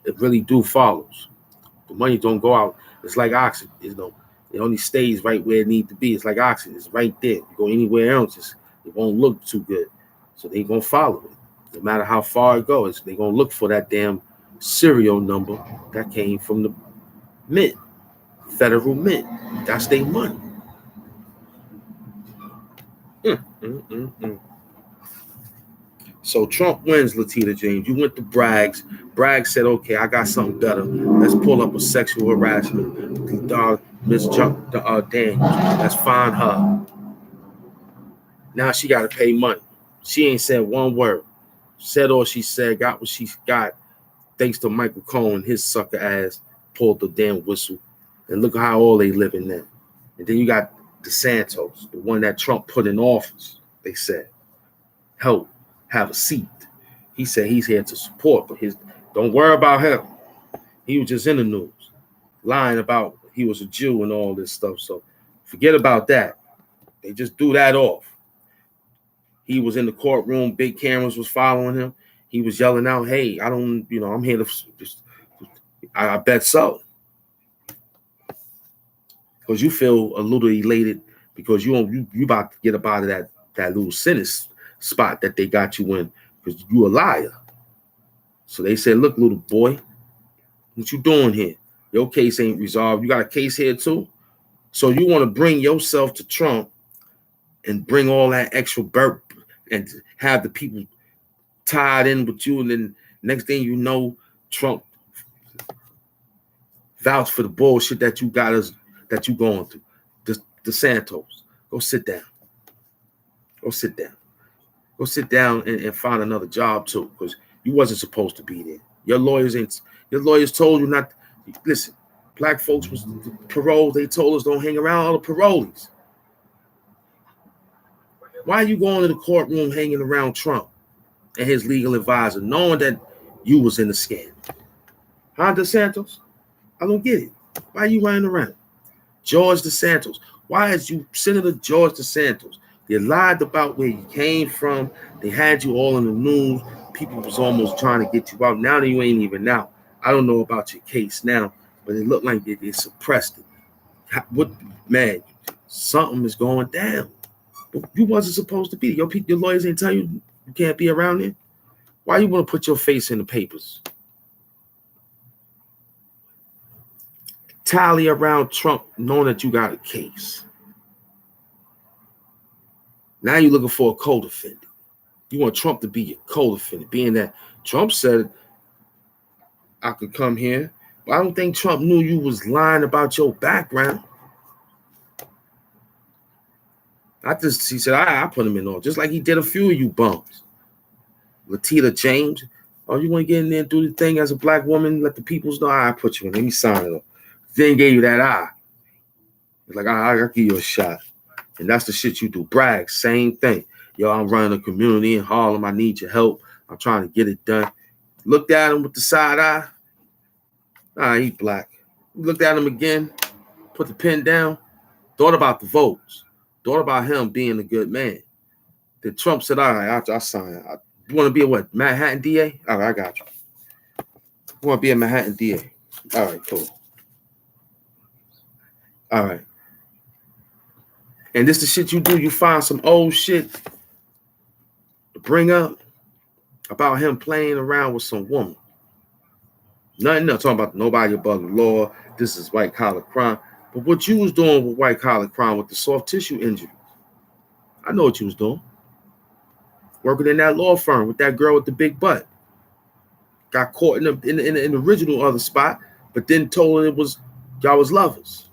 it really do follows. The money don't go out. It's like oxygen, you know, it only stays right where it needs to be. It's like oxygen, it's right there. You go anywhere else, it won't look too good. So they gonna follow it. No matter how far it goes, they gonna look for that damn serial number that came from the mint, federal mint. That's their money. So Trump wins, Latita James. You went to Bragg's. Bragg said, okay, I got something better. Let's pull up a sexual harassment. Miss Daniels. Let's find her. Now she got to pay money. She ain't said one word. Said all she said, got what she got. Thanks to Michael Cohen, his sucker ass pulled the damn whistle. And look at how all they living now. And then you got DeSantis, the one that Trump put in office. They said, help, have a seat. He said he's here to support, but don't worry about him. He was just in the news, lying about he was a Jew and all this stuff. So forget about that. They just do that off. He was in the courtroom, big cameras was following him. He was yelling out, hey, I'm here to just, I bet so. Because you feel a little elated because you about to get up out of that little sentence spot that they got you in because you a liar. So they said, look, little boy, what you doing here? Your case ain't resolved. You got a case here too? So you want to bring yourself to Trump and bring all that extra burp and have the people tied in with you, and then next thing you know, Trump vouch for the bullshit that you got us, that you going through. DeSantis, go sit down. Go sit down. Go sit down and find another job too, because you wasn't supposed to be there. Your lawyers told you not. Listen, black folks was parole. They told us don't hang around all the parolees. Why are you going to the courtroom hanging around Trump and his legal advisor, knowing that you was in the scam? Huh, DeSantis? I don't get it. Why are you running around? George DeSantis. Why is you Senator George DeSantis? They lied about where you came from. They had you all in the news. People was almost trying to get you out. Now that you ain't even out. I don't know about your case now. but it looked like they suppressed it. What, man, something is going down. But you wasn't supposed to be. Your lawyers ain't tell you you can't be around there. Why you want to put your face in the papers? Tally around Trump knowing that you got a case. Now you're looking for a co-defendant. You want Trump to be your co-defendant, being that Trump said I could come here, but I don't think Trump knew you was lying about your background. He said, I put him in on, just like he did a few of you bums. Latita James, oh, you want to get in there and do the thing as a black woman, let the peoples know, I put you in, let me sign it up. Then gave you that eye. It's like, I'll give you a shot. And that's the shit you do. Bragg, same thing. Yo, I'm running a community in Harlem. I need your help. I'm trying to get it done. Looked at him with the side eye. Nah, he black. Looked at him again, put the pen down, thought about the votes, thought about him being a good man. Then Trump said, all right, I'll sign. You want to be a what? Manhattan DA? All right, I got you. You want to be a Manhattan DA? All right, cool. All right. And this the shit you do. You find some old shit to bring up about him playing around with some woman. Nothing else. Talking about nobody above the law. This is white collar crime. But what you was doing with white collar crime with the soft tissue injury, I know what you was doing. Working in that law firm with that girl with the big butt. Got caught in the original other spot, but then told it was y'all was lovers.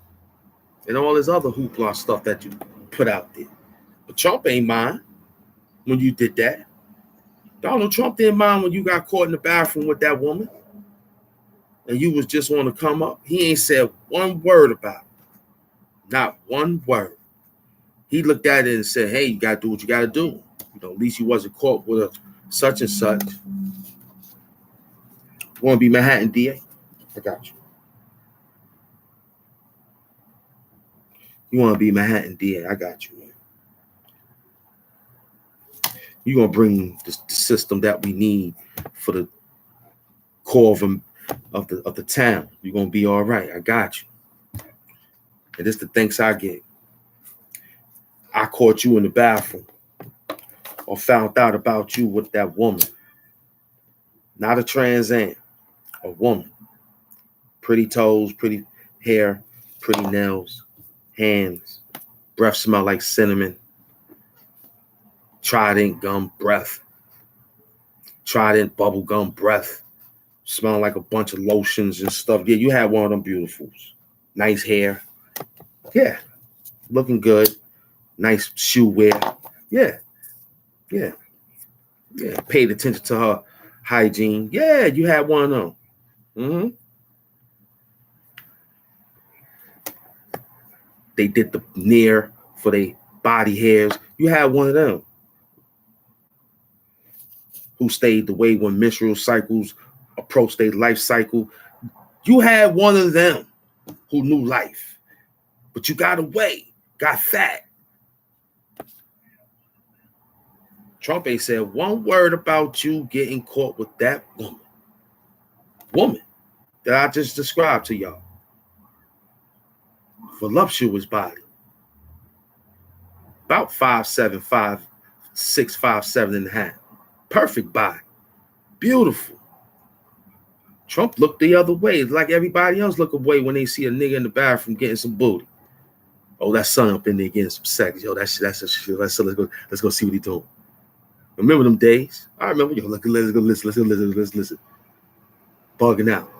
And all this other hoopla stuff that you put out there. But Trump ain't mind when you did that. Donald Trump didn't mind when you got caught in the bathroom with that woman and you was just on the come up. He ain't said one word about it. Not one word. He looked at it and said, hey, you got to do what you got to do. You know, at least you wasn't caught with a such and such. Want to be Manhattan DA? I got you. You want to be Manhattan DA? I got you. You're going to bring the system that we need for the core of the town. You're going to be all right. I got you. And this is the thanks I get. I caught you in the bathroom or found out about you with that woman. Not a Trans Am, a woman. Pretty toes, pretty hair, pretty nails, hands, breath smell like cinnamon. Trident gum breath. Trident bubble gum breath. Smelling like a bunch of lotions and stuff. Yeah, you had one of them beautifuls. Nice hair. Yeah. Looking good. Nice shoe wear. Yeah. Yeah. Yeah. Paid attention to her hygiene. Yeah, you had one of them. Mm-hmm. They did the near for their body hairs. You had one of them. Who stayed the way when menstrual cycles approach their life cycle. You had one of them who knew life. But you got away, got fat. Trump ain't said one word about you getting caught with that woman that I just described to y'all. Voluptuous body. About 5'7", 5'6", 5'7" and a half. Perfect body. Beautiful. Trump looked the other way, like everybody else look away when they see a nigga in the bathroom getting some booty. Oh, that son up in there getting some sex. Yo, that's a shit. Let's go see what he doing. Remember them days? I remember. Yo, let's go listen. Bugging out.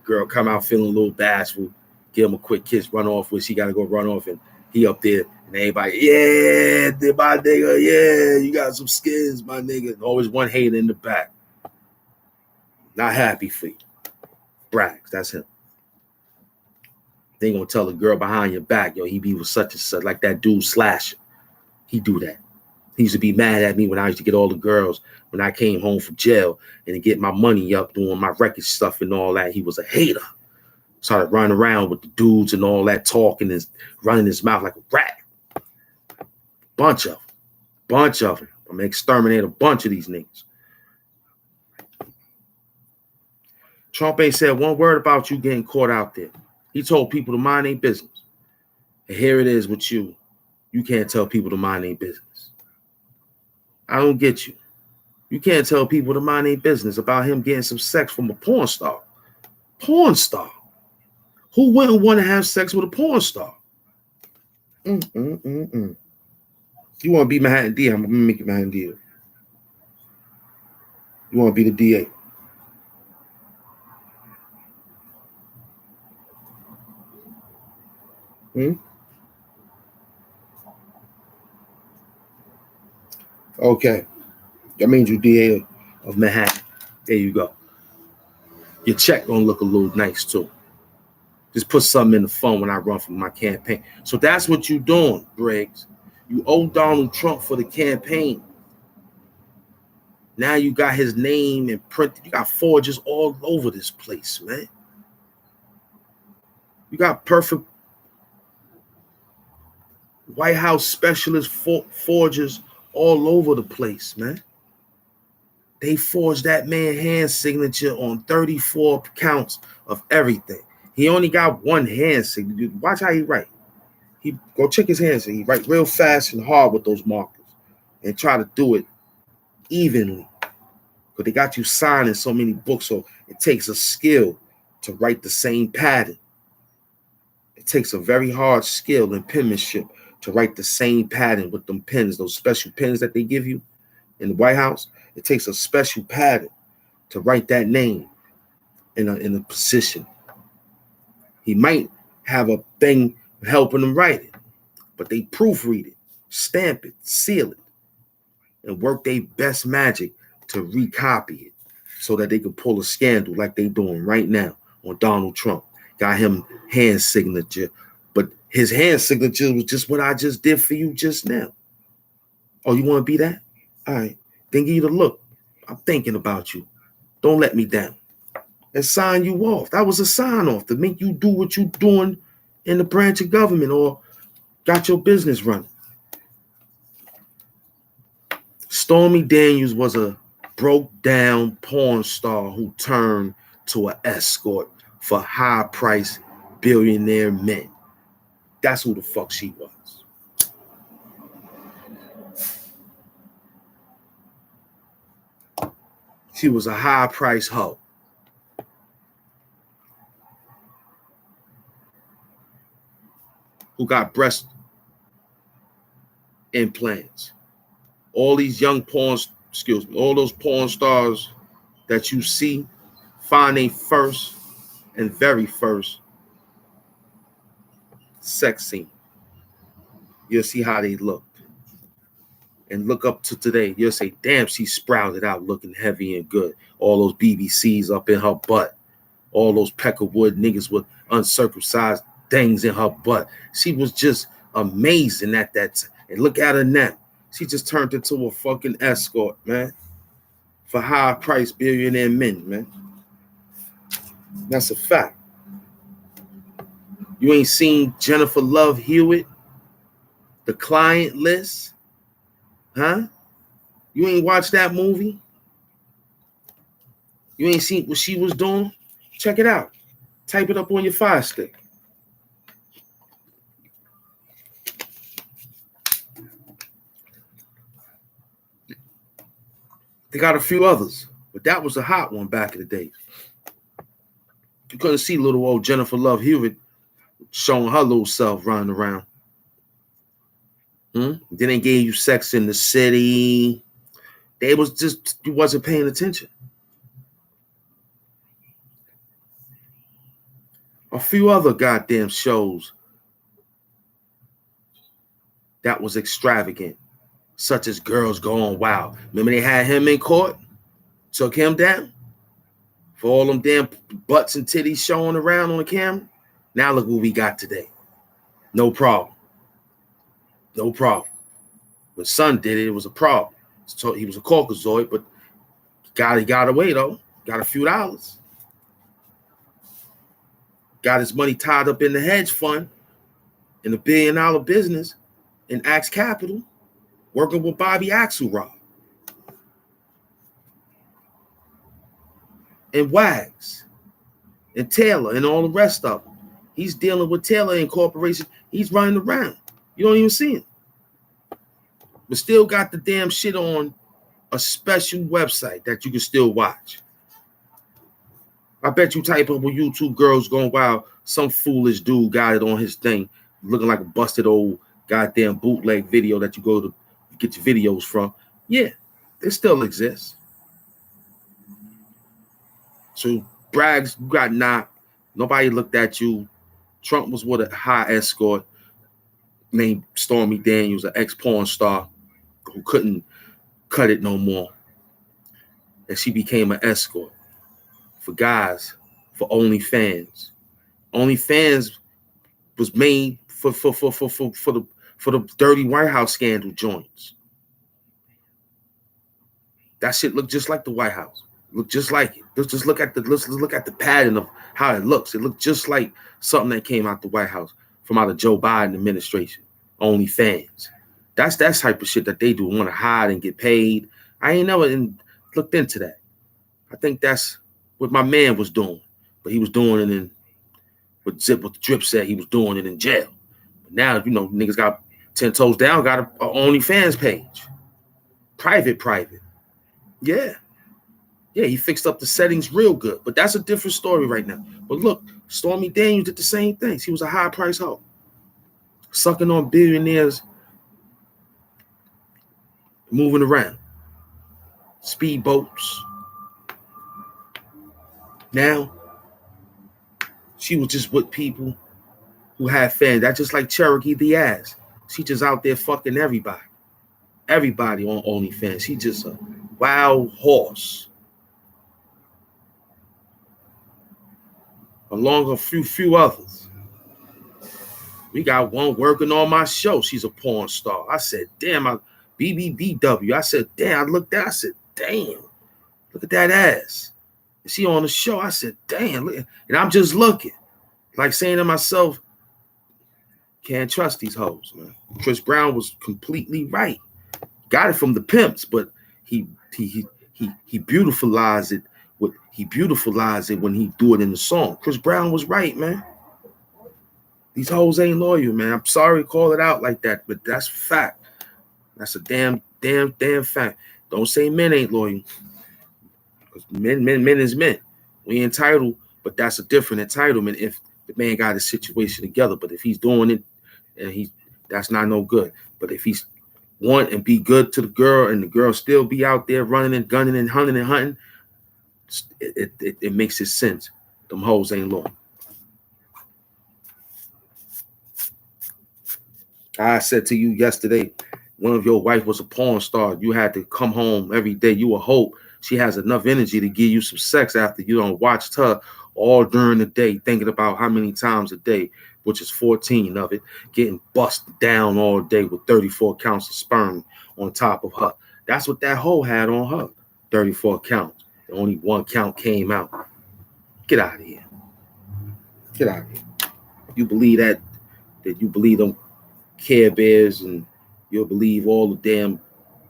Girl come out feeling a little bashful. Give him a quick kiss, run off when she got to go run off, and he up there, and everybody, yeah, my nigga, yeah, you got some skins, my nigga. And always one hater in the back. Not happy for you. Bragg, that's him. They ain't gonna tell the girl behind your back, yo, he be with such and such, like that dude Slasher. He do that. He used to be mad at me when I used to get all the girls when I came home from jail and to get my money up doing my record stuff and all that. He was a hater. Started running around with the dudes and all that, talking and running his mouth like a rat. Bunch of them. I'm gonna exterminate a bunch of these niggas. Trump ain't said one word about you getting caught out there. He told people to mind their business. And here it is with you. You can't tell people to mind their business. I don't get you. You can't tell people to mind their business about him getting some sex from a porn star. Porn star. Who wouldn't want to have sex with a porn star? You want to be Manhattan D? I'm going to make you Manhattan D. You want to be the DA? Okay. That means you DA of Manhattan. There you go. Your check gonna look a little nice too. Just put something in the phone when I run for my campaign. So that's what you doing, Briggs. You owe Donald Trump for the campaign. Now you got his name and print. You got forgers all over this place, man. You got perfect White House specialist forgers all over the place, man. They forged that man hand signature on 34 counts of everything. He only got one hand signature. Watch how he write. He go check his hand signature. He write real fast and hard with those markers and try to do it evenly. Because they got you signing so many books, so it takes a skill to write the same pattern. It takes a very hard skill in penmanship to write the same pattern with them pens, those special pens that they give you in the White House. It takes a special pattern to write that name in a position. He might have a thing helping him write it, but they proofread it, stamp it, seal it, and work their best magic to recopy it so that they can pull a scandal like they doing right now on Donald Trump. Got him hand signature, but his hand signature was just what I just did for you just now. Oh, you want to be that? All right. Then give you the look. I'm thinking about you. Don't let me down. And sign you off. That was a sign off to make you do what you're doing in the branch of government or got your business running. Stormy Daniels was a broke down porn star who turned to an escort for high price billionaire men. That's who the fuck she was. She was a high price hoe. Who got breast implants. All these young all those porn stars that you see find a first and very first sex scene. You'll see how they look. And look up to today. You'll say, damn, she sprouted out looking heavy and good. All those BBCs up in her butt. All those Peckerwood niggas with uncircumcised things in her butt. She was just amazing at that time. And look at her now. She just turned into a fucking escort, man. For high-priced billionaire men, man. That's a fact. You ain't seen Jennifer Love Hewitt? The Client List? Huh? You ain't watched that movie? You ain't seen what she was doing? Check it out. Type it up on your Fire Stick. They got a few others, but that was a hot one back in the day. You couldn't see little old Jennifer Love Hewitt showing her little self running around. Then they gave you Sex in the City. They was just, you wasn't paying attention. A few other goddamn shows that was extravagant, such as Girls Gone Wild. Remember they had him in court, took him down for all them damn butts and titties showing around on the camera. Now look what we got today. No problem. No problem. When Son did it, it was a problem. So he was a Caucasoid, but he got away though. Got a few dollars. Got his money tied up in the hedge fund in a $1 billion business in Axe Capital, working with Bobby Axelrod and Wags. and Taylor and all the rest of them. He's dealing with Taylor Incorporation. He's running around. You don't even see him. But still got the damn shit on a special website that you can still watch. I bet you type up with YouTube girls going wild, some foolish dude got it on his thing, looking like a busted old goddamn bootleg video that you go to get your videos from. Yeah, they still exist. So Braggs got knocked. Nobody looked at you. Trump was with a high escort named Stormy Daniels, an ex-porn star who couldn't cut it no more. And she became an escort for guys, for OnlyFans. OnlyFans was made for the dirty White House scandal joints. That shit looked just like the White House. Look just like it. Let's look at the pattern of how it looks. It looked just like something that came out the White House from out of Joe Biden administration. OnlyFans. That's that type of shit that they do. Want to hide and get paid. I ain't never looked into that. I think that's what my man was doing, but he was doing it in what the drip said he was doing it in jail. But now niggas got 10 toes down, got a OnlyFans page, private. Yeah, he fixed up the settings real good, but that's a different story right now. But look, Stormy Daniels did the same thing. She was a high price hoe, sucking on billionaires, moving around, speedboats. Now, she was just with people who had fans. That's just like Cherokee the ass. She just out there fucking everybody. Everybody on OnlyFans. She just a wild horse. Along a few others. We got one working on my show. She's a porn star. I said, damn, BBBW. I said, damn, I looked at. I said, damn, look at that ass. And she on the show. I said, damn, look. And I'm just looking, like saying to myself, can't trust these hoes, man. Chris Brown was completely right. Got it from the pimps, but he beautifulized it. He beautifulized it when he do it in the song. Chris Brown was right, man. These hoes ain't loyal, man. I'm sorry to call it out like that, but that's fact. That's a damn fact. Don't say men ain't loyal. Because men is men. We entitled, but that's a different entitlement if the man got his situation together. But if he's doing it and that's not no good. But if he's want and be good to the girl and the girl still be out there running and gunning and hunting, it makes it sense. Them hoes ain't loyal. I said to you yesterday, one of your wife was a porn star. You had to come home every day. You would hope she has enough energy to give you some sex after you don't watched her all during the day, thinking about how many times a day, which is 14 of it, getting busted down all day with 34 counts of sperm on top of her. That's what that hoe had on her, 34 counts. Only one count came out. Get out of here. Get out of here. You believe that you believe them Care Bears and you'll believe all the damn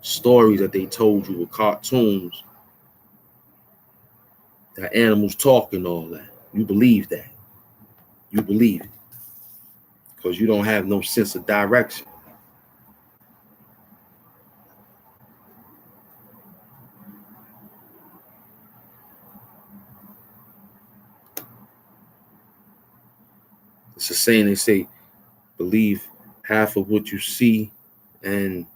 stories that they told you with cartoons, that animals talk and all that. You believe that. You believe it. Because you don't have no sense of direction. It's a saying, they say, believe half of what you see and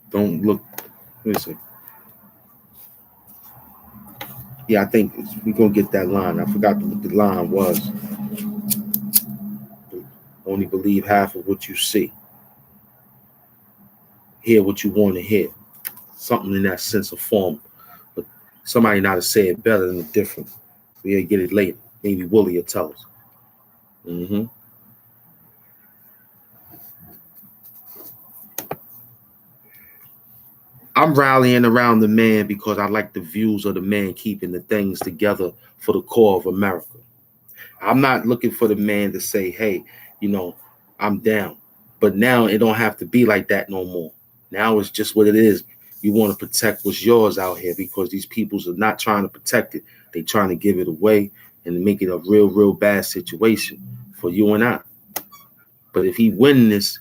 don't look. Listen. Yeah, I think we're going to get that line. I forgot what the line was. Only believe half of what you see. Hear what you want to hear. Something in that sense of form. But somebody not to say it better than different. We'll get it later. Maybe Willie will tell us. I'm rallying around the man because I like the views of the man keeping the things together for the core of America. I'm not looking for the man to say, hey, I'm down. But now it don't have to be like that no more. Now it's just what it is. You want to protect what's yours out here because these peoples are not trying to protect it. They're trying to give it away and make it a real, real bad situation for you and I. But if he win this,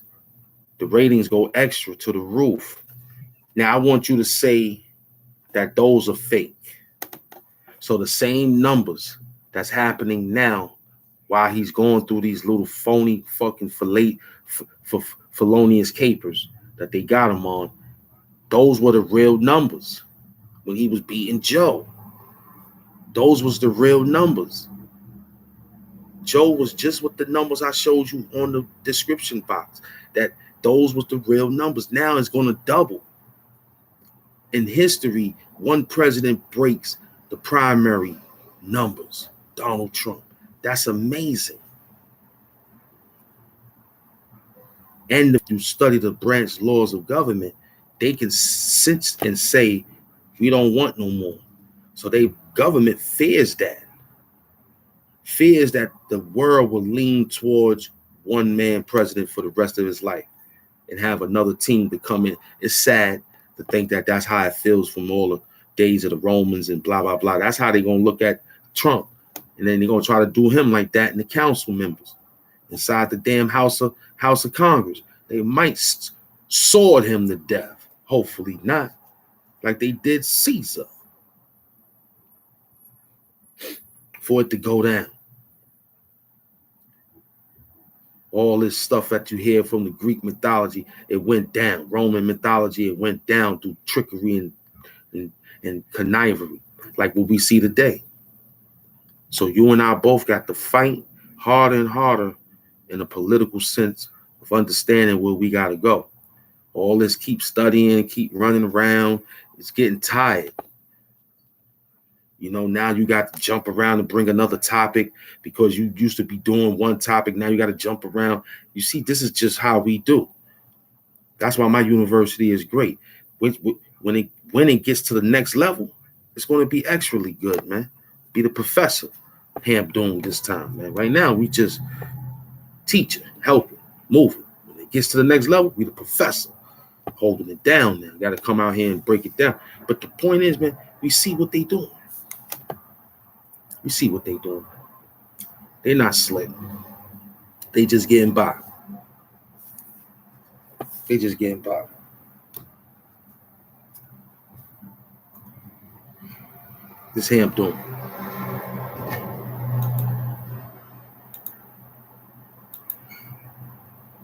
the ratings go extra to the roof. Now, I want you to say that those are fake. So the same numbers that's happening now while he's going through these little phony fucking felonious capers that they got him on, those were the real numbers when he was beating Joe. Those was the real numbers. Joe was just what the numbers I showed you on the description box. That those was the real numbers. Now it's going to double. In history, one president breaks the primary numbers. Donald Trump. That's amazing. And if you study the branch laws of government, they can sit and say, we don't want no more. So they government fears that. Fears that the world will lean towards one man president for the rest of his life and have another team to come in. It's sad to think that that's how it feels from all the days of the Romans and blah, blah, blah. That's how they're going to look at Trump. And then they're going to try to do him like that in the council members inside the damn House of Congress. They might sword him to death. Hopefully not. Like they did Caesar. For it to go down. All this stuff that you hear from the Greek mythology, it went down. Roman mythology, it went down through trickery and connivery, like what we see today. So you and I both got to fight harder and harder in a political sense of understanding where we got to go. All this keep studying, keep running around, it's getting tired. You know, now you got to jump around and bring another topic because you used to be doing one topic. Now you got to jump around. You see, this is just how we do. That's why my university is great. When it gets to the next level, it's going to be extremely good, man. Be the professor, Hamp doing this time, man. Right now, we just teaching, helping, moving. When it gets to the next level, we the professor, holding it down now. Got to come out here and break it down. But the point is, man, we see what they doing. You see what they doing. They're not slick. They just getting by. They just getting by. This Hamp doing.